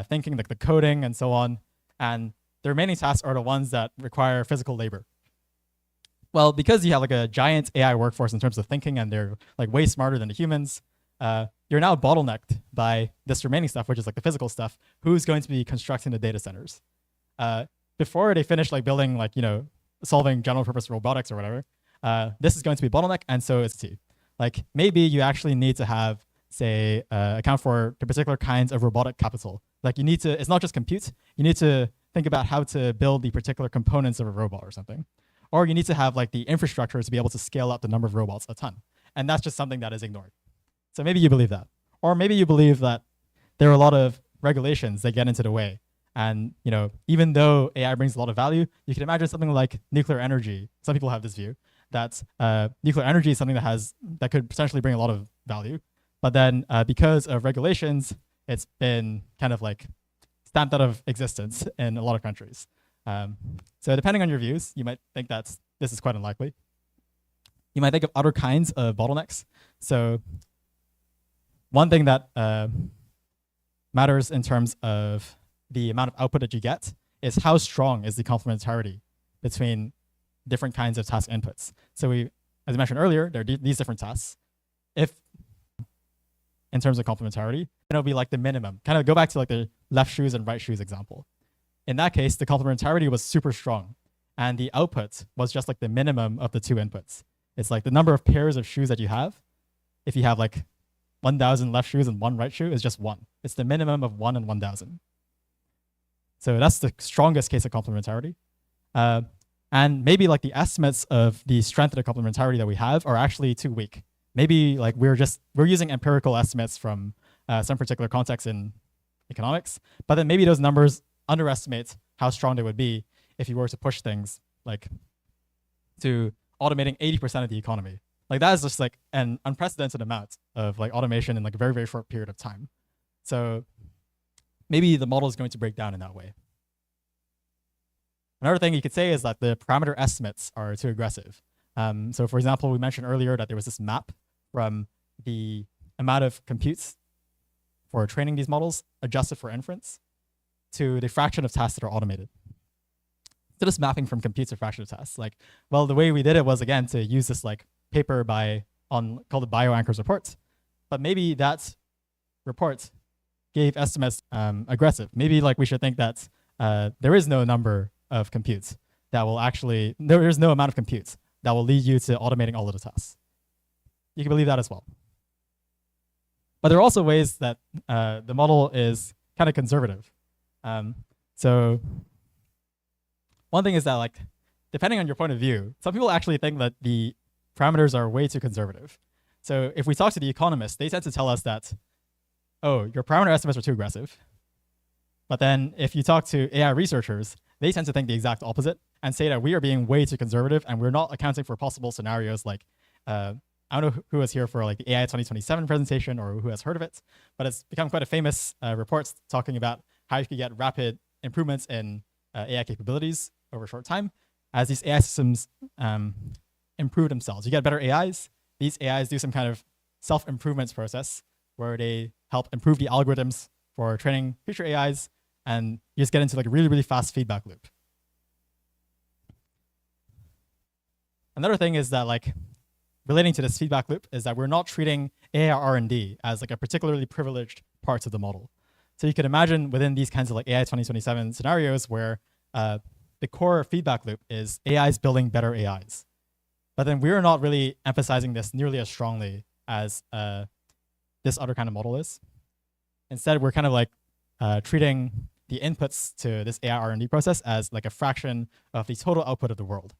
thinking, like the coding and so on, and the remaining tasks are the ones that require physical labor. Well, because you have like a giant AI workforce in terms of thinking and they're like way smarter than the humans, you're now bottlenecked by this remaining stuff, which is like the physical stuff. Who's going to be constructing the data centers? Before they finish like building like, you know, solving general purpose robotics or whatever, this is going to be bottleneck. And so it's like maybe you actually need to have, say, account for the particular kinds of robotic capital. Like you need to, it's not just compute, you need to think about how to build the particular components of a robot or something. Or you need to have like the infrastructure to be able to scale up the number of robots a ton. And that's just something that is ignored. So maybe you believe that. Or maybe you believe that there are a lot of regulations that get into the way. And, you know, even though AI brings a lot of value, you can imagine something like nuclear energy. Some people have this view that nuclear energy is something that could potentially bring a lot of value. But then because of regulations, it's been kind of like stamped out of existence in a lot of countries. So depending on your views, you might think that this is quite unlikely. You might think of other kinds of bottlenecks. So one thing that matters in terms of the amount of output that you get is how strong is the complementarity between different kinds of task inputs. So as I mentioned earlier, there are these different tasks. If in terms of complementarity, it'll be like the minimum. Kind of go back to like the left shoes and right shoes example. In that case, the complementarity was super strong, and the output was just like the minimum of the two inputs. It's like the number of pairs of shoes that you have. If you have like 1,000 left shoes and 1 right shoe, is just 1. It's the minimum of 1 in 1,000. So that's the strongest case of complementarity. And maybe like the estimates of the strength of the complementarity that we have are actually too weak. Maybe like we're using empirical estimates from some particular context in economics, but then maybe those numbers underestimate how strong they would be if you were to push things like to automating 80% of the economy. Like that is just like an unprecedented amount of like automation in like a very, very short period of time. So maybe the model is going to break down in that way. Another thing you could say is that the parameter estimates are too aggressive. So for example, we mentioned earlier that there was this map from the amount of computes for training these models adjusted for inference to the fraction of tasks that are automated. So this mapping from computes to fraction of tasks. Like, well, the way we did it was again to use this like paper called the BioAnkers report. But maybe that report gave estimates aggressive. Maybe like we should think that there is no number of computes that will actually, there is no amount of computes that will lead you to automating all of the tasks. You can believe that as well. But there are also ways that the model is kind of conservative. So one thing is that like, depending on your point of view, some people actually think that the parameters are way too conservative. So if we talk to the economists, they tend to tell us that, oh, your parameter estimates are too aggressive. But then if you talk to AI researchers, they tend to think the exact opposite and say that we are being way too conservative and we're not accounting for possible scenarios like, I don't know who was here for like the AI 2027 presentation or who has heard of it, but it's become quite a famous report talking about how you could get rapid improvements in AI capabilities over a short time as these AI systems improve themselves. You get better AIs. These AIs do some kind of self-improvements process where they help improve the algorithms for training future AIs, and you just get into like a really, really fast feedback loop. Another thing is that like relating to this feedback loop is that we're not treating AI R&D as like a particularly privileged part of the model. So you could imagine within these kinds of like AI 2027 scenarios where the core feedback loop is AIs building better AIs. But then we're not really emphasizing this nearly as strongly as this other kind of model is. Instead, we're kind of like treating the inputs to this AI R&D process as like a fraction of the total output of the world.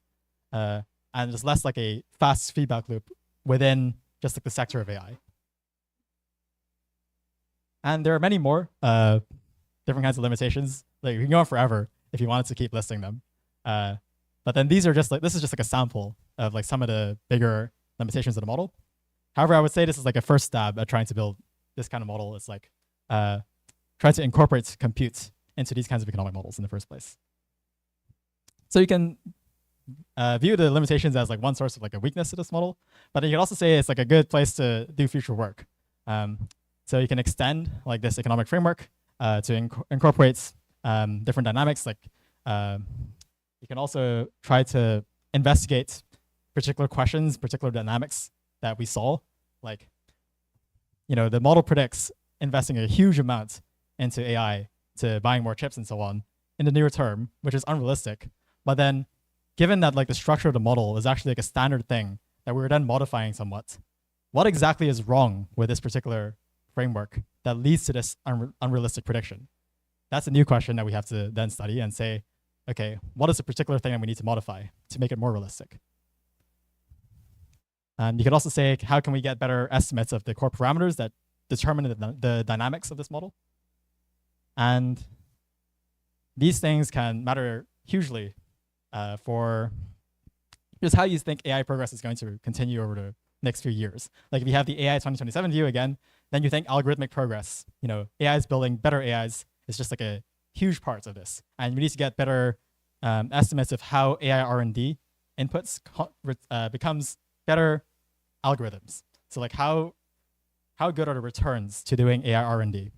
And it's less like a fast feedback loop within just like the sector of AI. And there are many more different kinds of limitations. Like you can go on forever if you wanted to keep listing them. But then these are just like, this is just like a sample of like some of the bigger limitations of the model. However, I would say this is like a first stab at trying to build this kind of model. It's like try to incorporate compute into these kinds of economic models in the first place. So you can view the limitations as like one source of like a weakness to this model, but then you can also say it's like a good place to do future work. So you can extend like this economic framework to incorporate different dynamics. Like you can also try to investigate particular questions, particular dynamics that we saw. Like, you know, the model predicts investing a huge amount into AI to buying more chips and so on in the near term, which is unrealistic. But then given that like the structure of the model is actually like a standard thing that we were then modifying somewhat, what exactly is wrong with this particular framework that leads to this unrealistic prediction? That's a new question that we have to then study and say, okay, what is the particular thing that we need to modify to make it more realistic? And you could also say, how can we get better estimates of the core parameters that determine the dynamics of this model? And these things can matter hugely for just how you think AI progress is going to continue over the next few years. Like if you have the AI 2027 view again, then you think algorithmic progress, you know, AI is building better AIs is just like a huge part of this. And we need to get better estimates of how AI R&D inputs becomes better algorithms. So like how good are the returns to doing AI R&D?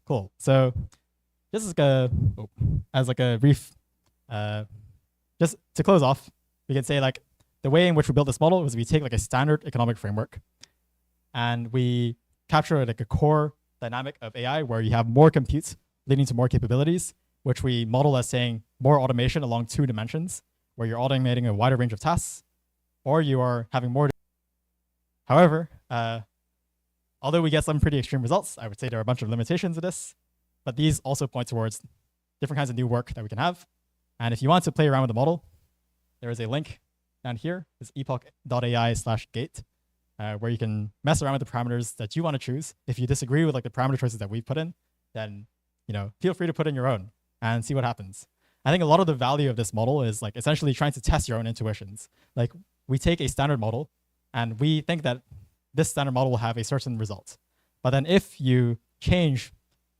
Cool. So just as like a brief, just to close off, we can say like the way in which we built this model was we take like a standard economic framework and we capture like a core dynamic of AI where you have more compute leading to more capabilities, which we model as saying more automation along 2 dimensions, where you're automating a wider range of tasks, or you are having more. However, although we get some pretty extreme results, I would say there are a bunch of limitations to this, but these also point towards different kinds of new work that we can have. And if you want to play around with the model, there is a link down here, it's epoch.ai/gate, where you can mess around with the parameters that you want to choose. If you disagree with like the parameter choices that we've put in, then feel free to put in your own and see what happens. I think a lot of the value of this model is like essentially trying to test your own intuitions. Like we take a standard model and we think that this standard model will have a certain result. But then if you change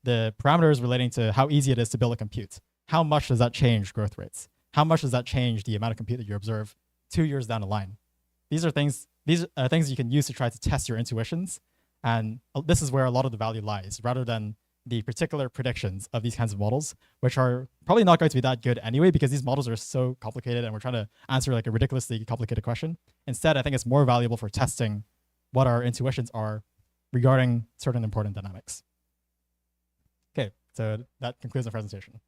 the parameters relating to how easy it is to build a compute, how much does that change growth rates? How much does that change the amount of compute that you observe 2 years down the line? These are things you can use to try to test your intuitions. And this is where a lot of the value lies, rather than the particular predictions of these kinds of models, which are probably not going to be that good anyway, because these models are so complicated and we're trying to answer like a ridiculously complicated question. Instead, I think it's more valuable for testing what our intuitions are regarding certain important dynamics. Okay, so that concludes the presentation.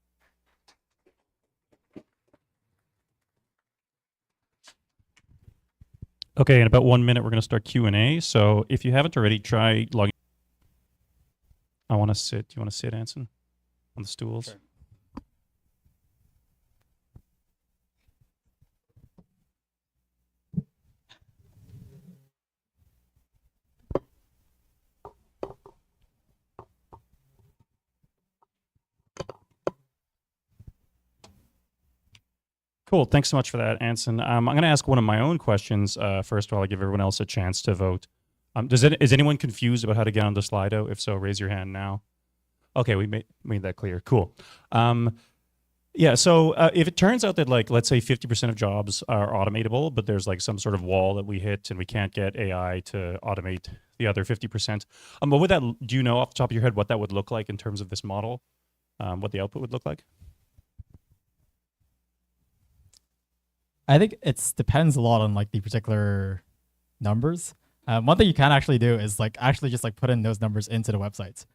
Okay, in about 1 minute, we're going to start Q&A. So if you haven't already, try logging. I want to sit. Do you want to sit, Anson, on the stools? Sure. Cool. Thanks so much for that, Anson. I'm going to ask one of my own questions first while I give everyone else a chance to vote. Is anyone confused about how to get onto Slido? If so, raise your hand now. Okay, we made that clear. Cool. Yeah, so if it turns out that, like, let's say 50% of jobs are automatable, but there's like some sort of wall that we hit and we can't get AI to automate the other 50%, what would that, do you know off the top of your head what that would look like in terms of this model? What the output would look like? I think it depends a lot on like the particular numbers. One thing you can actually do is like actually just like put in those numbers into the website,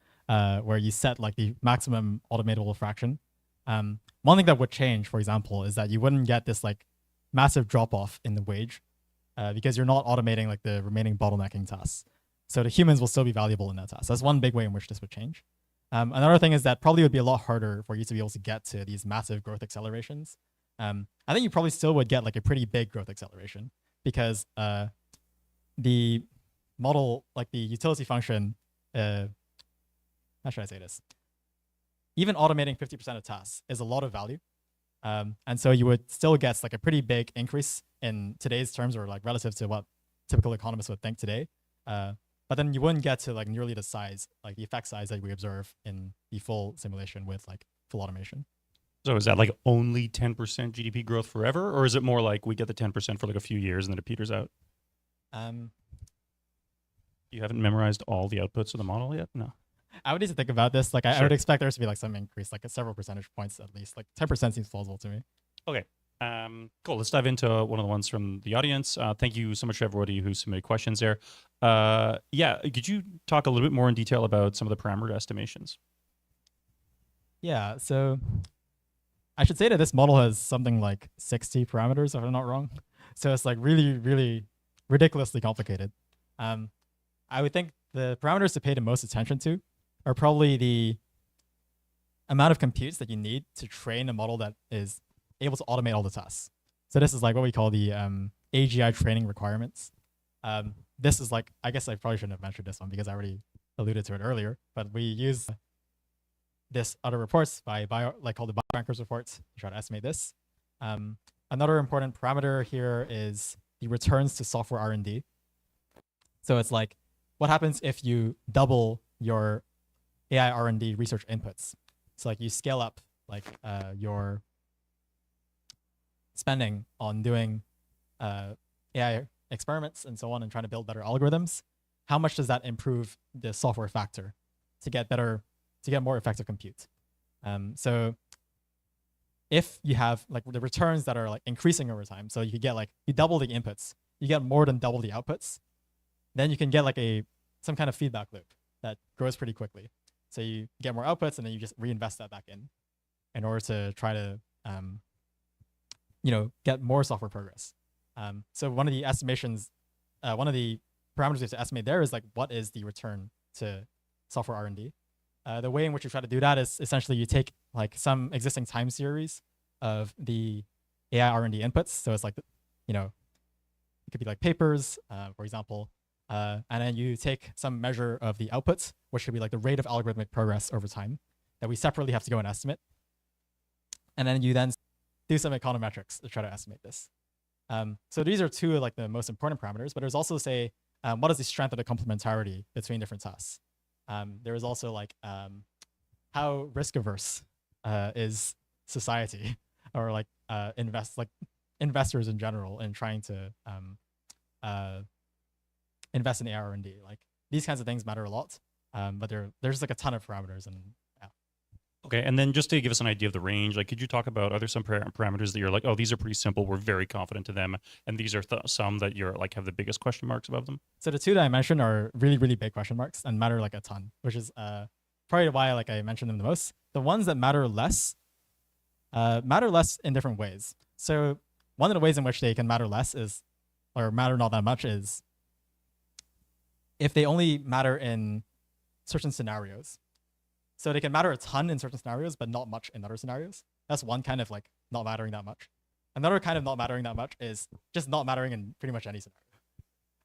where you set like the maximum automatable fraction. One thing that would change, for example, is that you wouldn't get this like massive drop off in the wage because you're not automating like the remaining bottlenecking tasks. So the humans will still be valuable in that task. That's one big way in which this would change. Another thing is that probably would be a lot harder for you to be able to get to these massive growth accelerations. I think you probably still would get like a pretty big growth acceleration because the model, like the utility function, how should I say this? Even automating 50% of tasks is a lot of value. And so you would still get like a pretty big increase in today's terms, or like relative to what typical economists would think today. But then you wouldn't get to like nearly the size, like the effect size that we observe in the full simulation with like full automation. So is that like only 10% GDP growth forever, or is it more like we get the 10% for like a few years and then it peters out? You haven't memorized all the outputs of the model yet? No. I would need to think about this. Like I Sure. would expect there to be like some increase, like several percentage points at least. Like 10% seems plausible to me. Okay. Cool. Let's dive into one of the ones from the audience. Thank you so much to everybody who submitted questions there. Yeah, could you talk a little bit more in detail about some of the parameter estimations? Yeah, so I should say that this model has something like 60 parameters, if I'm not wrong. So it's like really, really ridiculously complicated. I would think the parameters to pay the most attention to are probably the amount of computes that you need to train a model that is able to automate all the tasks. So this is like what we call the AGI training requirements. This is like, I guess I probably shouldn't have mentioned this one because I already alluded to it earlier, but we use this other reports like called the biorankers reports to try to estimate this. Another important parameter here is the returns to software R&D. So it's like, what happens if you double your AI R&D research inputs? So like you scale up like your spending on doing AI experiments and so on and trying to build better algorithms. How much does that improve the software factor to get more effective compute? So if you have like the returns that are like increasing over time, so you could get like, you double the inputs, you get more than double the outputs, then you can get like some kind of feedback loop that grows pretty quickly. So you get more outputs and then you just reinvest that back in order to try to get more software progress. So one of the estimations, one of the parameters we have to estimate there is like, what is the return to software R&D? The way in which you try to do that is essentially you take like some existing time series of the AI R&D inputs. So it's like, it could be like papers, for example, and then you take some measure of the outputs, which could be like the rate of algorithmic progress over time that we separately have to go and estimate. And then you then do some econometrics to try to estimate this. So these are two of like the most important parameters, but there's also say, what is the strength of the complementarity between different tasks? There is also like how risk averse is society or like investors in general in trying to invest in R&D. Like these kinds of things matter a lot, but there's like a ton of parameters and yeah. Okay, and then just to give us an idea of the range, like could you talk about, are there some parameters that you're like, oh, these are pretty simple, we're very confident to them, and these are some that you're like have the biggest question marks above them? So the two that I mentioned are really, really big question marks and matter like a ton, which is probably why like I mentioned them the most. The ones that matter less in different ways. So one of the ways in which they can matter less is, or matter not that much, is if they only matter in certain scenarios. So they can matter a ton in certain scenarios, but not much in other scenarios. That's one kind of like not mattering that much. Another kind of not mattering that much is just not mattering in pretty much any scenario.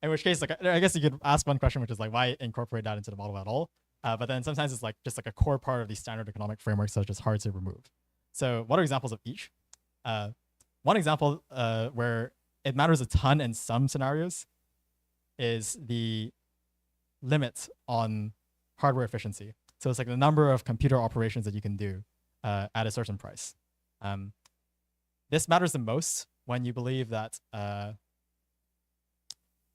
In which case, like I guess you could ask one question, which is like, why incorporate that into the model at all? But then sometimes it's like just like a core part of these standard economic frameworks that's just hard to remove. So what are examples of each? One example where it matters a ton in some scenarios is the limit on hardware efficiency. So it's like the number of computer operations that you can do at a certain price. This matters the most when you believe that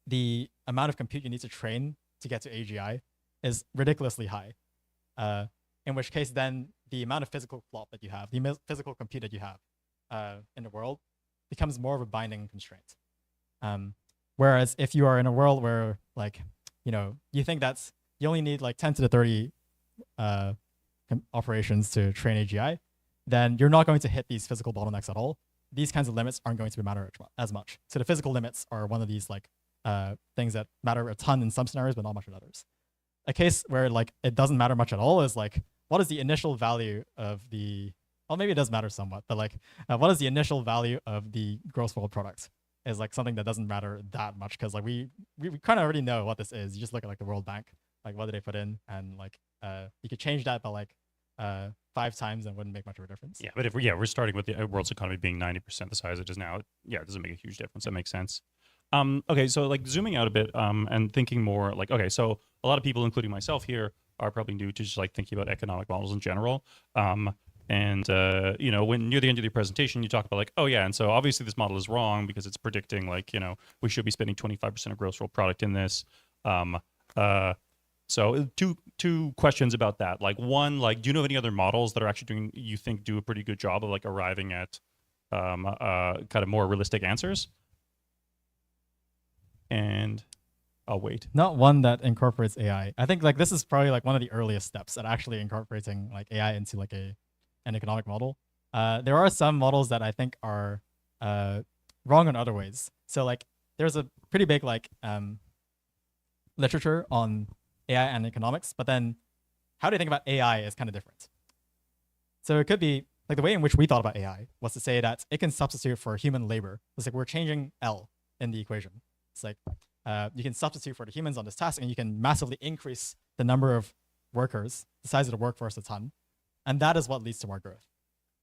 the amount of compute you need to train to get to AGI is ridiculously high. In which case, then the amount of physical flop that you have, the physical compute that you have in the world becomes more of a binding constraint. Whereas if you are in a world where like, you think that's, you only need like 10 to the 30 operations to train AGI, then you're not going to hit these physical bottlenecks at all. These kinds of limits aren't going to matter as much. So the physical limits are one of these like things that matter a ton in some scenarios, but not much in others. A case where like it doesn't matter much at all is like, what is the initial value of the, well, maybe it does matter somewhat, but like, what is the initial value of the gross world product? is like something that doesn't matter that much because like we kind of already know what this is. You just look at like the World Bank, like what did they put in, and like you could change that by like 5 times and wouldn't make much of a difference. Yeah, but if we're starting with the world's economy being 90% the size it is now, yeah, it doesn't make a huge difference. That makes sense. Okay, so like zooming out a bit and thinking more like, okay, so a lot of people, including myself here, are probably new to just like thinking about economic models in general. And you know, when near the end of your presentation, you talk about like, oh yeah, and so obviously this model is wrong because it's predicting like, you know, we should be spending 25% of gross world product in this. So two questions about that. Like one, like, do you know of any other models that are actually you think do a pretty good job of like arriving at kind of more realistic answers? And I'll wait. Not one that incorporates AI. I think like this is probably like one of the earliest steps at actually incorporating like AI into like an economic model. There are some models that I think are wrong in other ways. So like there's a pretty big like literature on AI and economics, but then how do you think about AI is kind of different. So it could be like the way in which we thought about AI was to say that it can substitute for human labor. It's like we're changing L in the equation. It's like you can substitute for the humans on this task and you can massively increase the number of workers, the size of the workforce a ton. And that is what leads to more growth.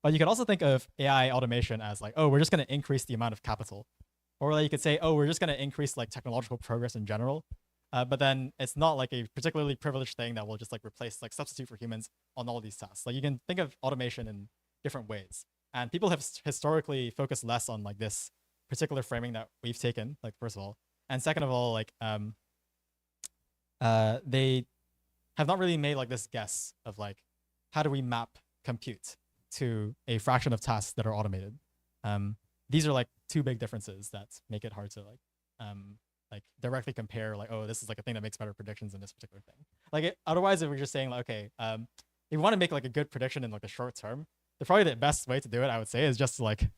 But you could also think of AI automation as like, oh, we're just going to increase the amount of capital. Or like you could say, oh, we're just going to increase like technological progress in general. But then it's not like a particularly privileged thing that will just like replace, like substitute for humans on all these tasks. Like you can think of automation in different ways. And people have historically focused less on like this particular framing that we've taken, like first of all. And second of all, like they have not really made like this guess of like, how do we map compute to a fraction of tasks that are automated? These are like two big differences that make it hard to like directly compare like, oh, this is like a thing that makes better predictions in this particular thing. Like otherwise, if we're just saying like, okay, if you want to make like a good prediction in like the short term, probably the best way to do it, I would say, is just to like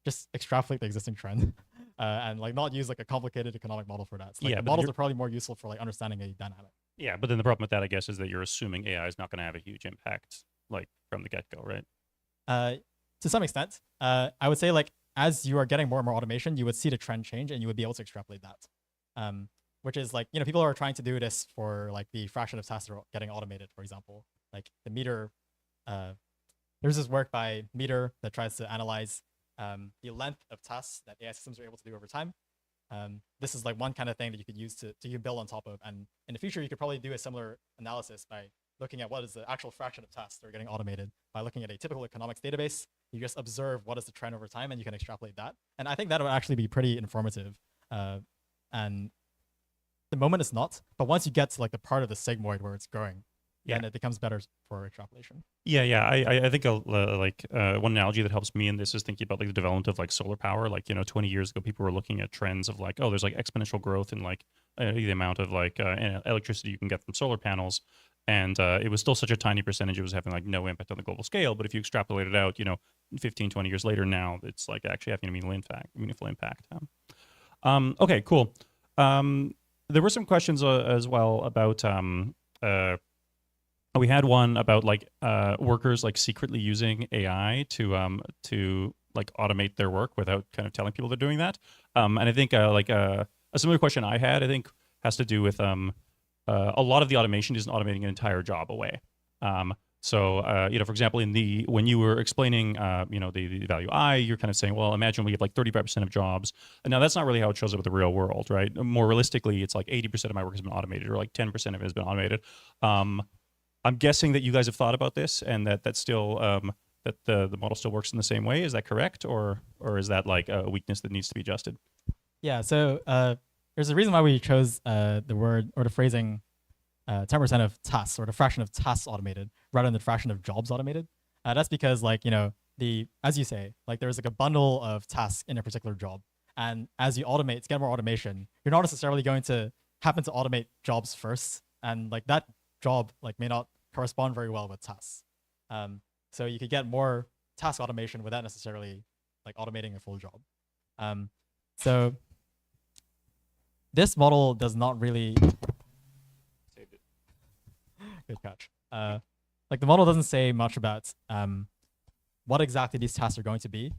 just extrapolate the existing trend and like not use like a complicated economic model for that. So, like, Yeah, the but models are probably more useful for like understanding a dynamic. Yeah, but then the problem with that, I guess, is that you're assuming AI is not going to have a huge impact, like from the get-go, right? To some extent, I would say like as you are getting more and more automation, you would see the trend change and you would be able to extrapolate that. Which is like, you know, people are trying to do this for like the fraction of tasks that are getting automated, for example. Like the Meter, there's this work by Meter that tries to analyze the length of tasks that AI systems are able to do over time. This is like one kind of thing that you could use to build on top of. And in the future, you could probably do a similar analysis by looking at what is the actual fraction of tasks that are getting automated by looking at a typical economics database. You just observe what is the trend over time and you can extrapolate that. And I think that would actually be pretty informative. And the moment it's not, but once you get to like the part of the sigmoid where it's growing, then it becomes better for extrapolation. Yeah. I think one analogy that helps me in this is thinking about like the development of like solar power. Like, you know, 20 years ago, people were looking at trends of like, oh, there's like exponential growth in like the amount of like electricity you can get from solar panels. And it was still such a tiny percentage. It was having like no impact on the global scale. But if you extrapolate it out, you know, 15, 20 years later now, it's like actually having a meaningful impact. Okay, cool. There were some questions as well about, we had one about like workers like secretly using AI to like automate their work without kind of telling people they're doing that. And I think a similar question I had, I think has to do with a lot of the automation isn't automating an entire job away. So, you know, for example, when you were explaining, you know, the value I, you're kind of saying, well, imagine we have like 35% of jobs. And now that's not really how it shows up in the real world, right? More realistically, it's like 80% of my work has been automated, or like 10% of it has been automated. I'm guessing that you guys have thought about this and that's still, that the model still works in the same way. Is that correct? Or is that like a weakness that needs to be adjusted? Yeah, so there's a reason why we chose the word or the phrasing 10% of tasks, or the fraction of tasks automated, rather than the fraction of jobs automated. That's because, like, you know, as you say, like there's like a bundle of tasks in a particular job, and as you automate, to get more automation, you're not necessarily going to happen to automate jobs first, and like that job like may not correspond very well with tasks. So you could get more task automation without necessarily like automating a full job. So this model does not really. Good catch. Like the model doesn't say much about what exactly these tasks are going to be.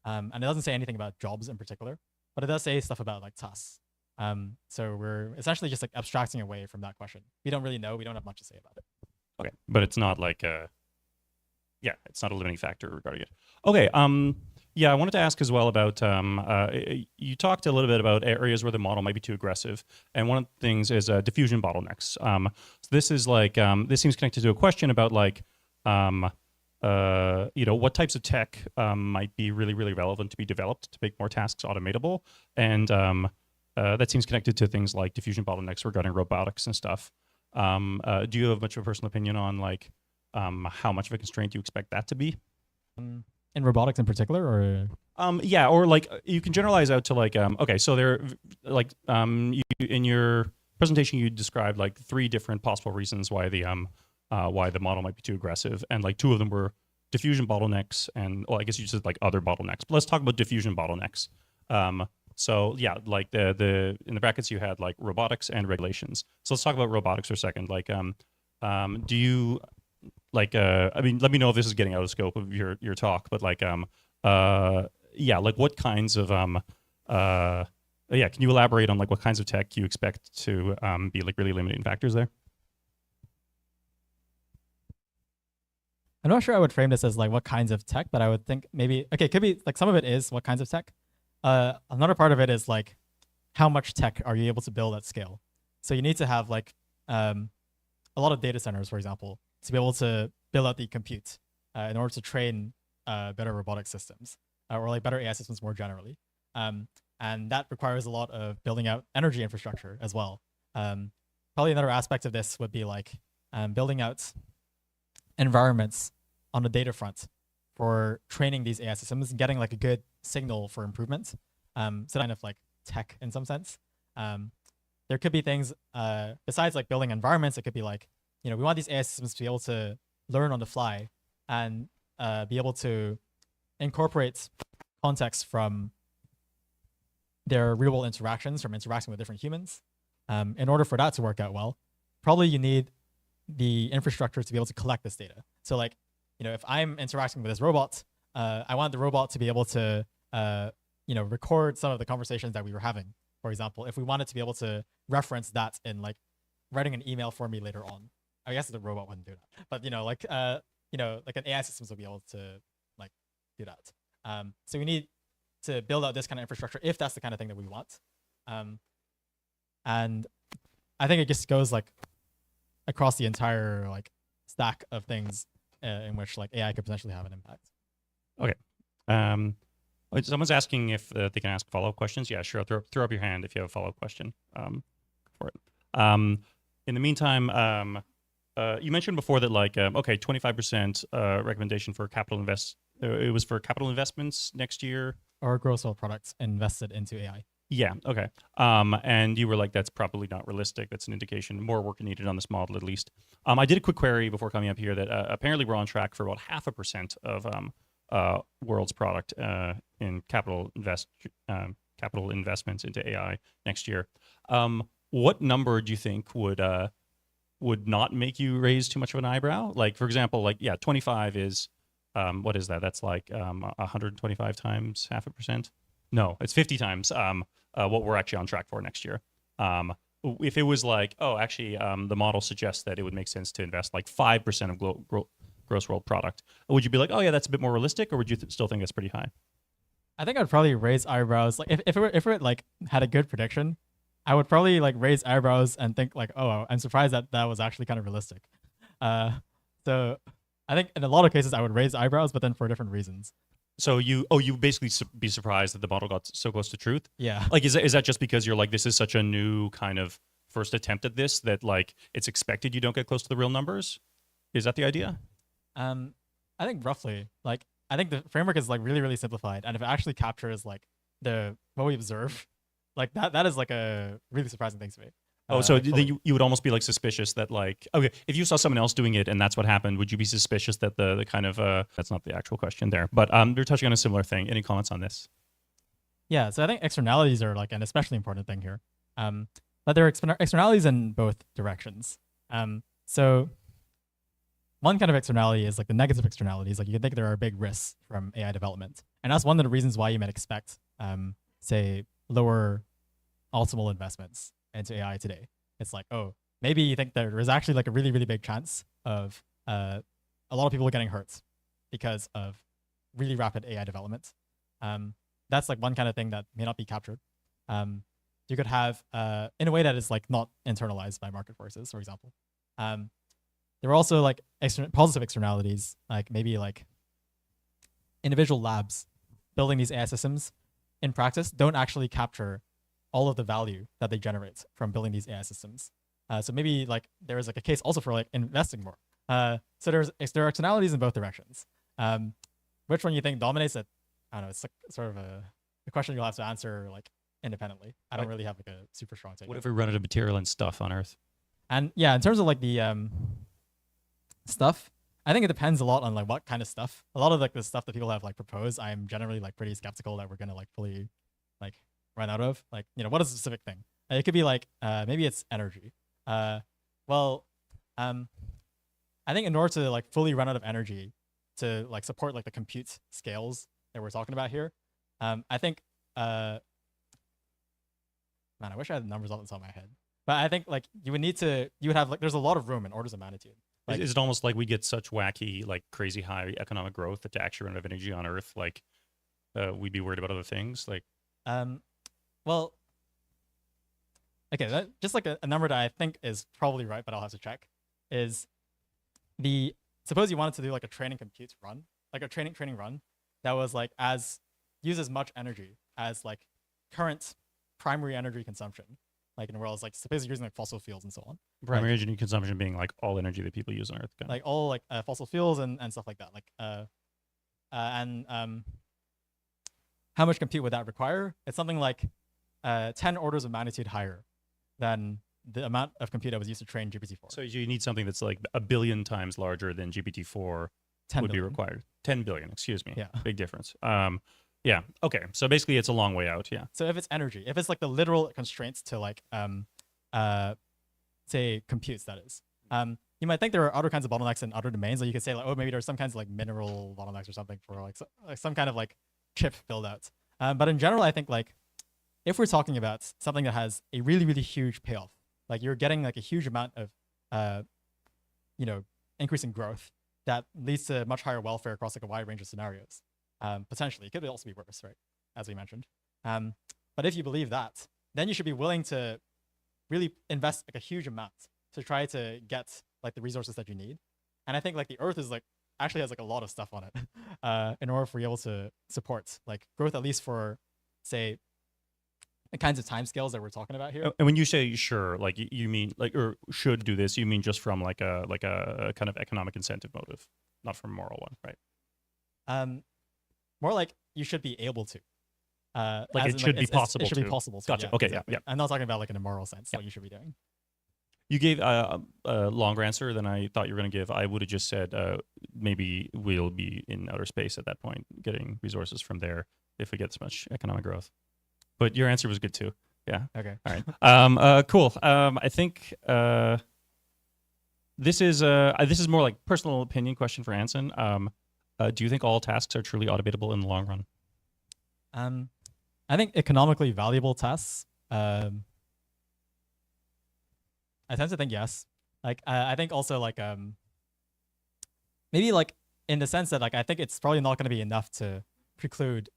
and it doesn't say anything about jobs in particular, but it does say stuff about like tasks. So we're essentially just like abstracting away from that question. We don't really know. We don't have much to say about it. Okay, but it's not like it's not a limiting factor regarding it. Okay, yeah, I wanted to ask as well about you talked a little bit about areas where the model might be too aggressive, and one of the things is diffusion bottlenecks. So this is like this seems connected to a question about like what types of tech might be really, really relevant to be developed to make more tasks automatable, and that seems connected to things like diffusion bottlenecks regarding robotics and stuff. Do you have much of a personal opinion on like how much of a constraint you expect that to be? In robotics in particular, or yeah, or like you can generalize out to like okay, so there like you, in your presentation you described like 3 different possible reasons why the model might be too aggressive, and like 2 of them were diffusion bottlenecks and well, I guess you said like other bottlenecks. But let's talk about diffusion bottlenecks. So yeah, like the in the brackets you had like robotics and regulations. So let's talk about robotics for a second. Like do you like I mean, let me know if this is getting out of scope of your talk, but like yeah, like what kinds of yeah, can you elaborate on like what kinds of tech you expect to be like really limiting factors there? I'm not sure I would frame this as like what kinds of tech, but I would think maybe okay, it could be like some of it is what kinds of tech. Another part of it is like how much tech are you able to build at scale? So you need to have like a lot of data centers, for example, to be able to build out the compute in order to train better robotic systems or like better AI systems more generally. And that requires a lot of building out energy infrastructure as well. Probably another aspect of this would be like building out environments on the data front for training these AI systems and getting like a good signal for improvement. So kind of like tech in some sense. There could be things besides like building environments. It could be like, we want these AI systems to be able to learn on the fly and be able to incorporate context from their real world interactions, from interacting with different humans. In order for that to work out well, probably you need the infrastructure to be able to collect this data. So like, if I'm interacting with this robot, I want the robot to be able to, record some of the conversations that we were having. For example, if we wanted to be able to reference that in like writing an email for me later on, I guess the robot wouldn't do that. But like an AI systems will be able to like do that. So we need to build out this kind of infrastructure if that's the kind of thing that we want. And I think it just goes like across the entire like stack of things in which like AI could potentially have an impact. Okay. Someone's asking if they can ask follow-up questions. Yeah, sure. Throw up your hand if you have a follow-up question for it. In the meantime, you mentioned before that like 25% recommendation for capital invest. It was for capital investments next year or gross world products invested into AI. Yeah. Okay. And you were like, that's probably not realistic. That's an indication more work needed on this model, at least. I did a quick query before coming up here that apparently we're on track for about 0.5% of world's product in capital investments into AI next year. What number do you think would not make you raise too much of an eyebrow? Like, for example, like 25 is what is that? That's like 125 times 0.5%. No, it's 50 times what we're actually on track for next year. If it was like, the model suggests that it would make sense to invest like 5% of gross world product, would you be like, oh yeah, that's a bit more realistic, or would you still think that's pretty high? I think I'd probably raise eyebrows. Like if it like had a good prediction, I would probably like raise eyebrows and think like, oh, I'm surprised that was actually kind of realistic. So I think in a lot of cases I would raise eyebrows, but then for different reasons. So you basically be surprised that the model got so close to truth? Yeah. Like, is that just because you're like, this is such a new kind of first attempt at this that like it's expected you don't get close to the real numbers? Is that the idea? I think roughly. Like, I think the framework is like really, really simplified, and if it actually captures like what we observe, like that is like a really surprising thing to me. So you would almost be like suspicious that like, okay, if you saw someone else doing it and that's what happened, would you be suspicious that the kind of that's not the actual question there, but you're touching on a similar thing. Any comments on this? Yeah, so I think externalities are like an especially important thing here. But there are externalities in both directions. So one kind of externality is like the negative externalities. Like you can think there are big risks from AI development, and that's one of the reasons why you might expect, say, lower optimal investments into AI today. It's like, oh, maybe you think there is actually like a really, really big chance of a lot of people getting hurt because of really rapid AI development. That's like one kind of thing that may not be captured. You could have in a way that is like not internalized by market forces, for example. There are also like positive externalities, like maybe like individual labs building these AI systems in practice don't actually capture all of the value that they generate from building these AI systems. So maybe like there is like a case also for like investing more. So there are externalities in both directions. Which one you think dominates it? I don't know. It's like sort of a question you'll have to answer like independently. I don't really have like a super strong take. What if we run out of material and stuff on Earth? And yeah, in terms of like the stuff, I think it depends a lot on like what kind of stuff. A lot of like the stuff that people have like proposed, I'm generally like pretty skeptical that we're gonna like fully like run out of. Like, you know, what is a specific thing? It could be like maybe it's energy. Well, I think in order to like fully run out of energy to like support like the compute scales that we're talking about here, I think man, I wish I had the numbers off the top of my head. But I think like you would have like there's a lot of room in orders of magnitude. Like, Is it almost like we get such wacky, like crazy high economic growth that to actually run out of energy on Earth, like we'd be worried about other things? Like, well, okay, that, just like a number that I think is probably right, but I'll have to check, is suppose you wanted to do like a training compute run, like a training run that was like use as much energy as like current primary energy consumption, like in the world, is like suppose you're using like fossil fuels and so on. primary energy consumption being like all energy that people use on Earth. Like all like fossil fuels and stuff like that. Like how much compute would that require? It's something like 10 orders of magnitude higher than the amount of compute that was used to train GPT-4. So you need something that's like a billion times larger than GPT-4 10 would be billion. required. 10 billion, excuse me. Yeah. Big difference. Yeah. Okay. So basically it's a long way out. Yeah. So if it's energy, if it's like the literal constraints to like say computes, that is, you might think there are other kinds of bottlenecks in other domains. Like you could say like, oh, maybe there's some kinds of like mineral bottlenecks or something for like some kind of like chip build out. But in general, I think like if we're talking about something that has a really, really huge payoff, like you're getting like a huge amount of increase in growth that leads to much higher welfare across like a wide range of scenarios. Potentially, it could also be worse, right? As we mentioned. But if you believe that, then you should be willing to really invest like a huge amount to try to get like the resources that you need. And I think like the Earth is like actually has like a lot of stuff on it in order for you able to support like growth, at least for say the kinds of timescales that we're talking about here. And when you say sure, like you mean like or should do this, you mean just from like a kind of economic incentive motive, not from a moral one, right? More like you should be able to. Like it should be possible. It should be to. possible. To, Gotcha. Yeah, Okay. exactly. Yeah. I'm not talking about like in a moral sense. Yeah. What you should be doing. You gave a longer answer than I thought you were going to give. I would have just said maybe we'll be in outer space at that point, getting resources from there if we get so much economic growth. But your answer was good too. Yeah. Okay. All right. Cool. I think this is more like personal opinion question for Anson. Do you think all tasks are truly automatable in the long run? I think economically valuable tasks. I tend to think yes. Like I think also like maybe like in the sense that like I think it's probably not going to be enough to preclude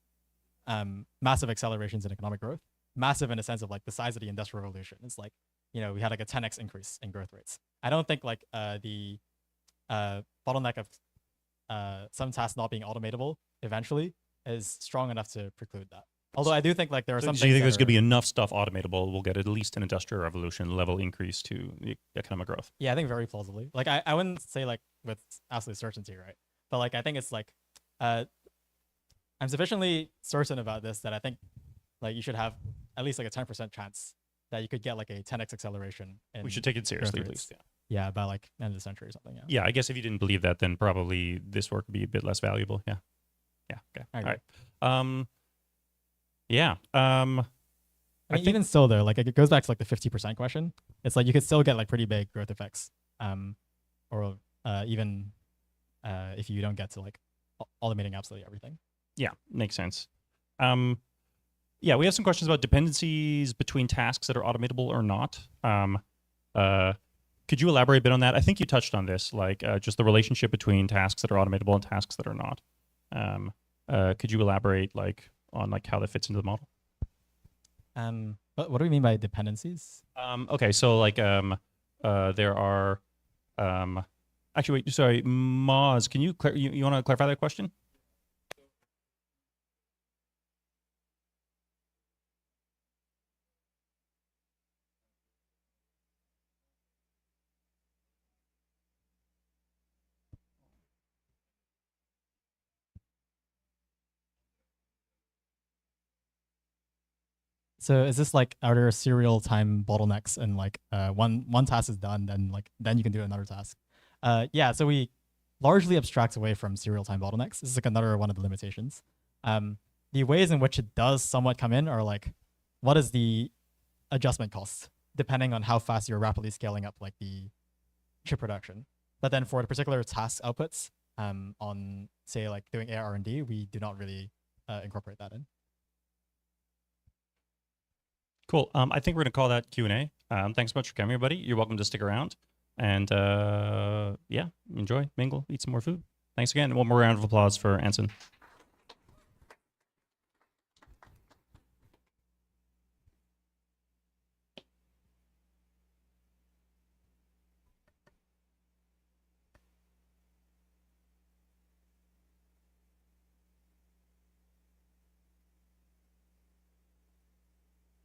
massive accelerations in economic growth. Massive in the sense of like the size of the industrial revolution. It's like, you know, we had like a 10x increase in growth rates. I don't think like the bottleneck of some tasks not being automatable eventually is strong enough to preclude that. Although I do think like there are some So you things think there's that going to be enough stuff automatable? We'll get at least an industrial revolution level increase to the economic growth. Yeah, I think very plausibly. Like I wouldn't say like with absolute certainty, right? But like I think it's like I'm sufficiently certain about this that I think like you should have at least like a 10% chance that you could get like a 10x acceleration. We should take it seriously at growth least. rates. Yeah, by like end of the century or something. Yeah. Yeah, I guess if you didn't believe that, then probably this work would be a bit less valuable. Yeah. Yeah. Okay. I All agree. right. Yeah. I mean, think- even still though, like it goes back to like the 50% question. It's like you could still get like pretty big growth effects, or even if you don't get to like automating absolutely everything. Yeah, makes sense. Yeah, we have some questions about dependencies between tasks that are automatable or not. Could you elaborate a bit on that? I think you touched on this, like just the relationship between tasks that are automatable and tasks that are not. Could you elaborate like on like how that fits into the model? What do we mean by dependencies? Okay, so like there are actually wait, sorry, Moz, can you you want to clarify that question? So is this like, are there serial time bottlenecks and like one task is done, then you can do another task? Yeah, so we largely abstract away from serial time bottlenecks. This is like another one of the limitations. The ways in which it does somewhat come in are like, what is the adjustment cost depending on how fast you're rapidly scaling up like the chip production. But then for the particular task outputs, on say like doing AI R&D, we do not really incorporate that in. Cool. I think we're gonna call that Q&A. Thanks so much for coming, everybody. You're welcome to stick around, and yeah, enjoy, mingle, eat some more food. Thanks again. One more round of applause for Anson.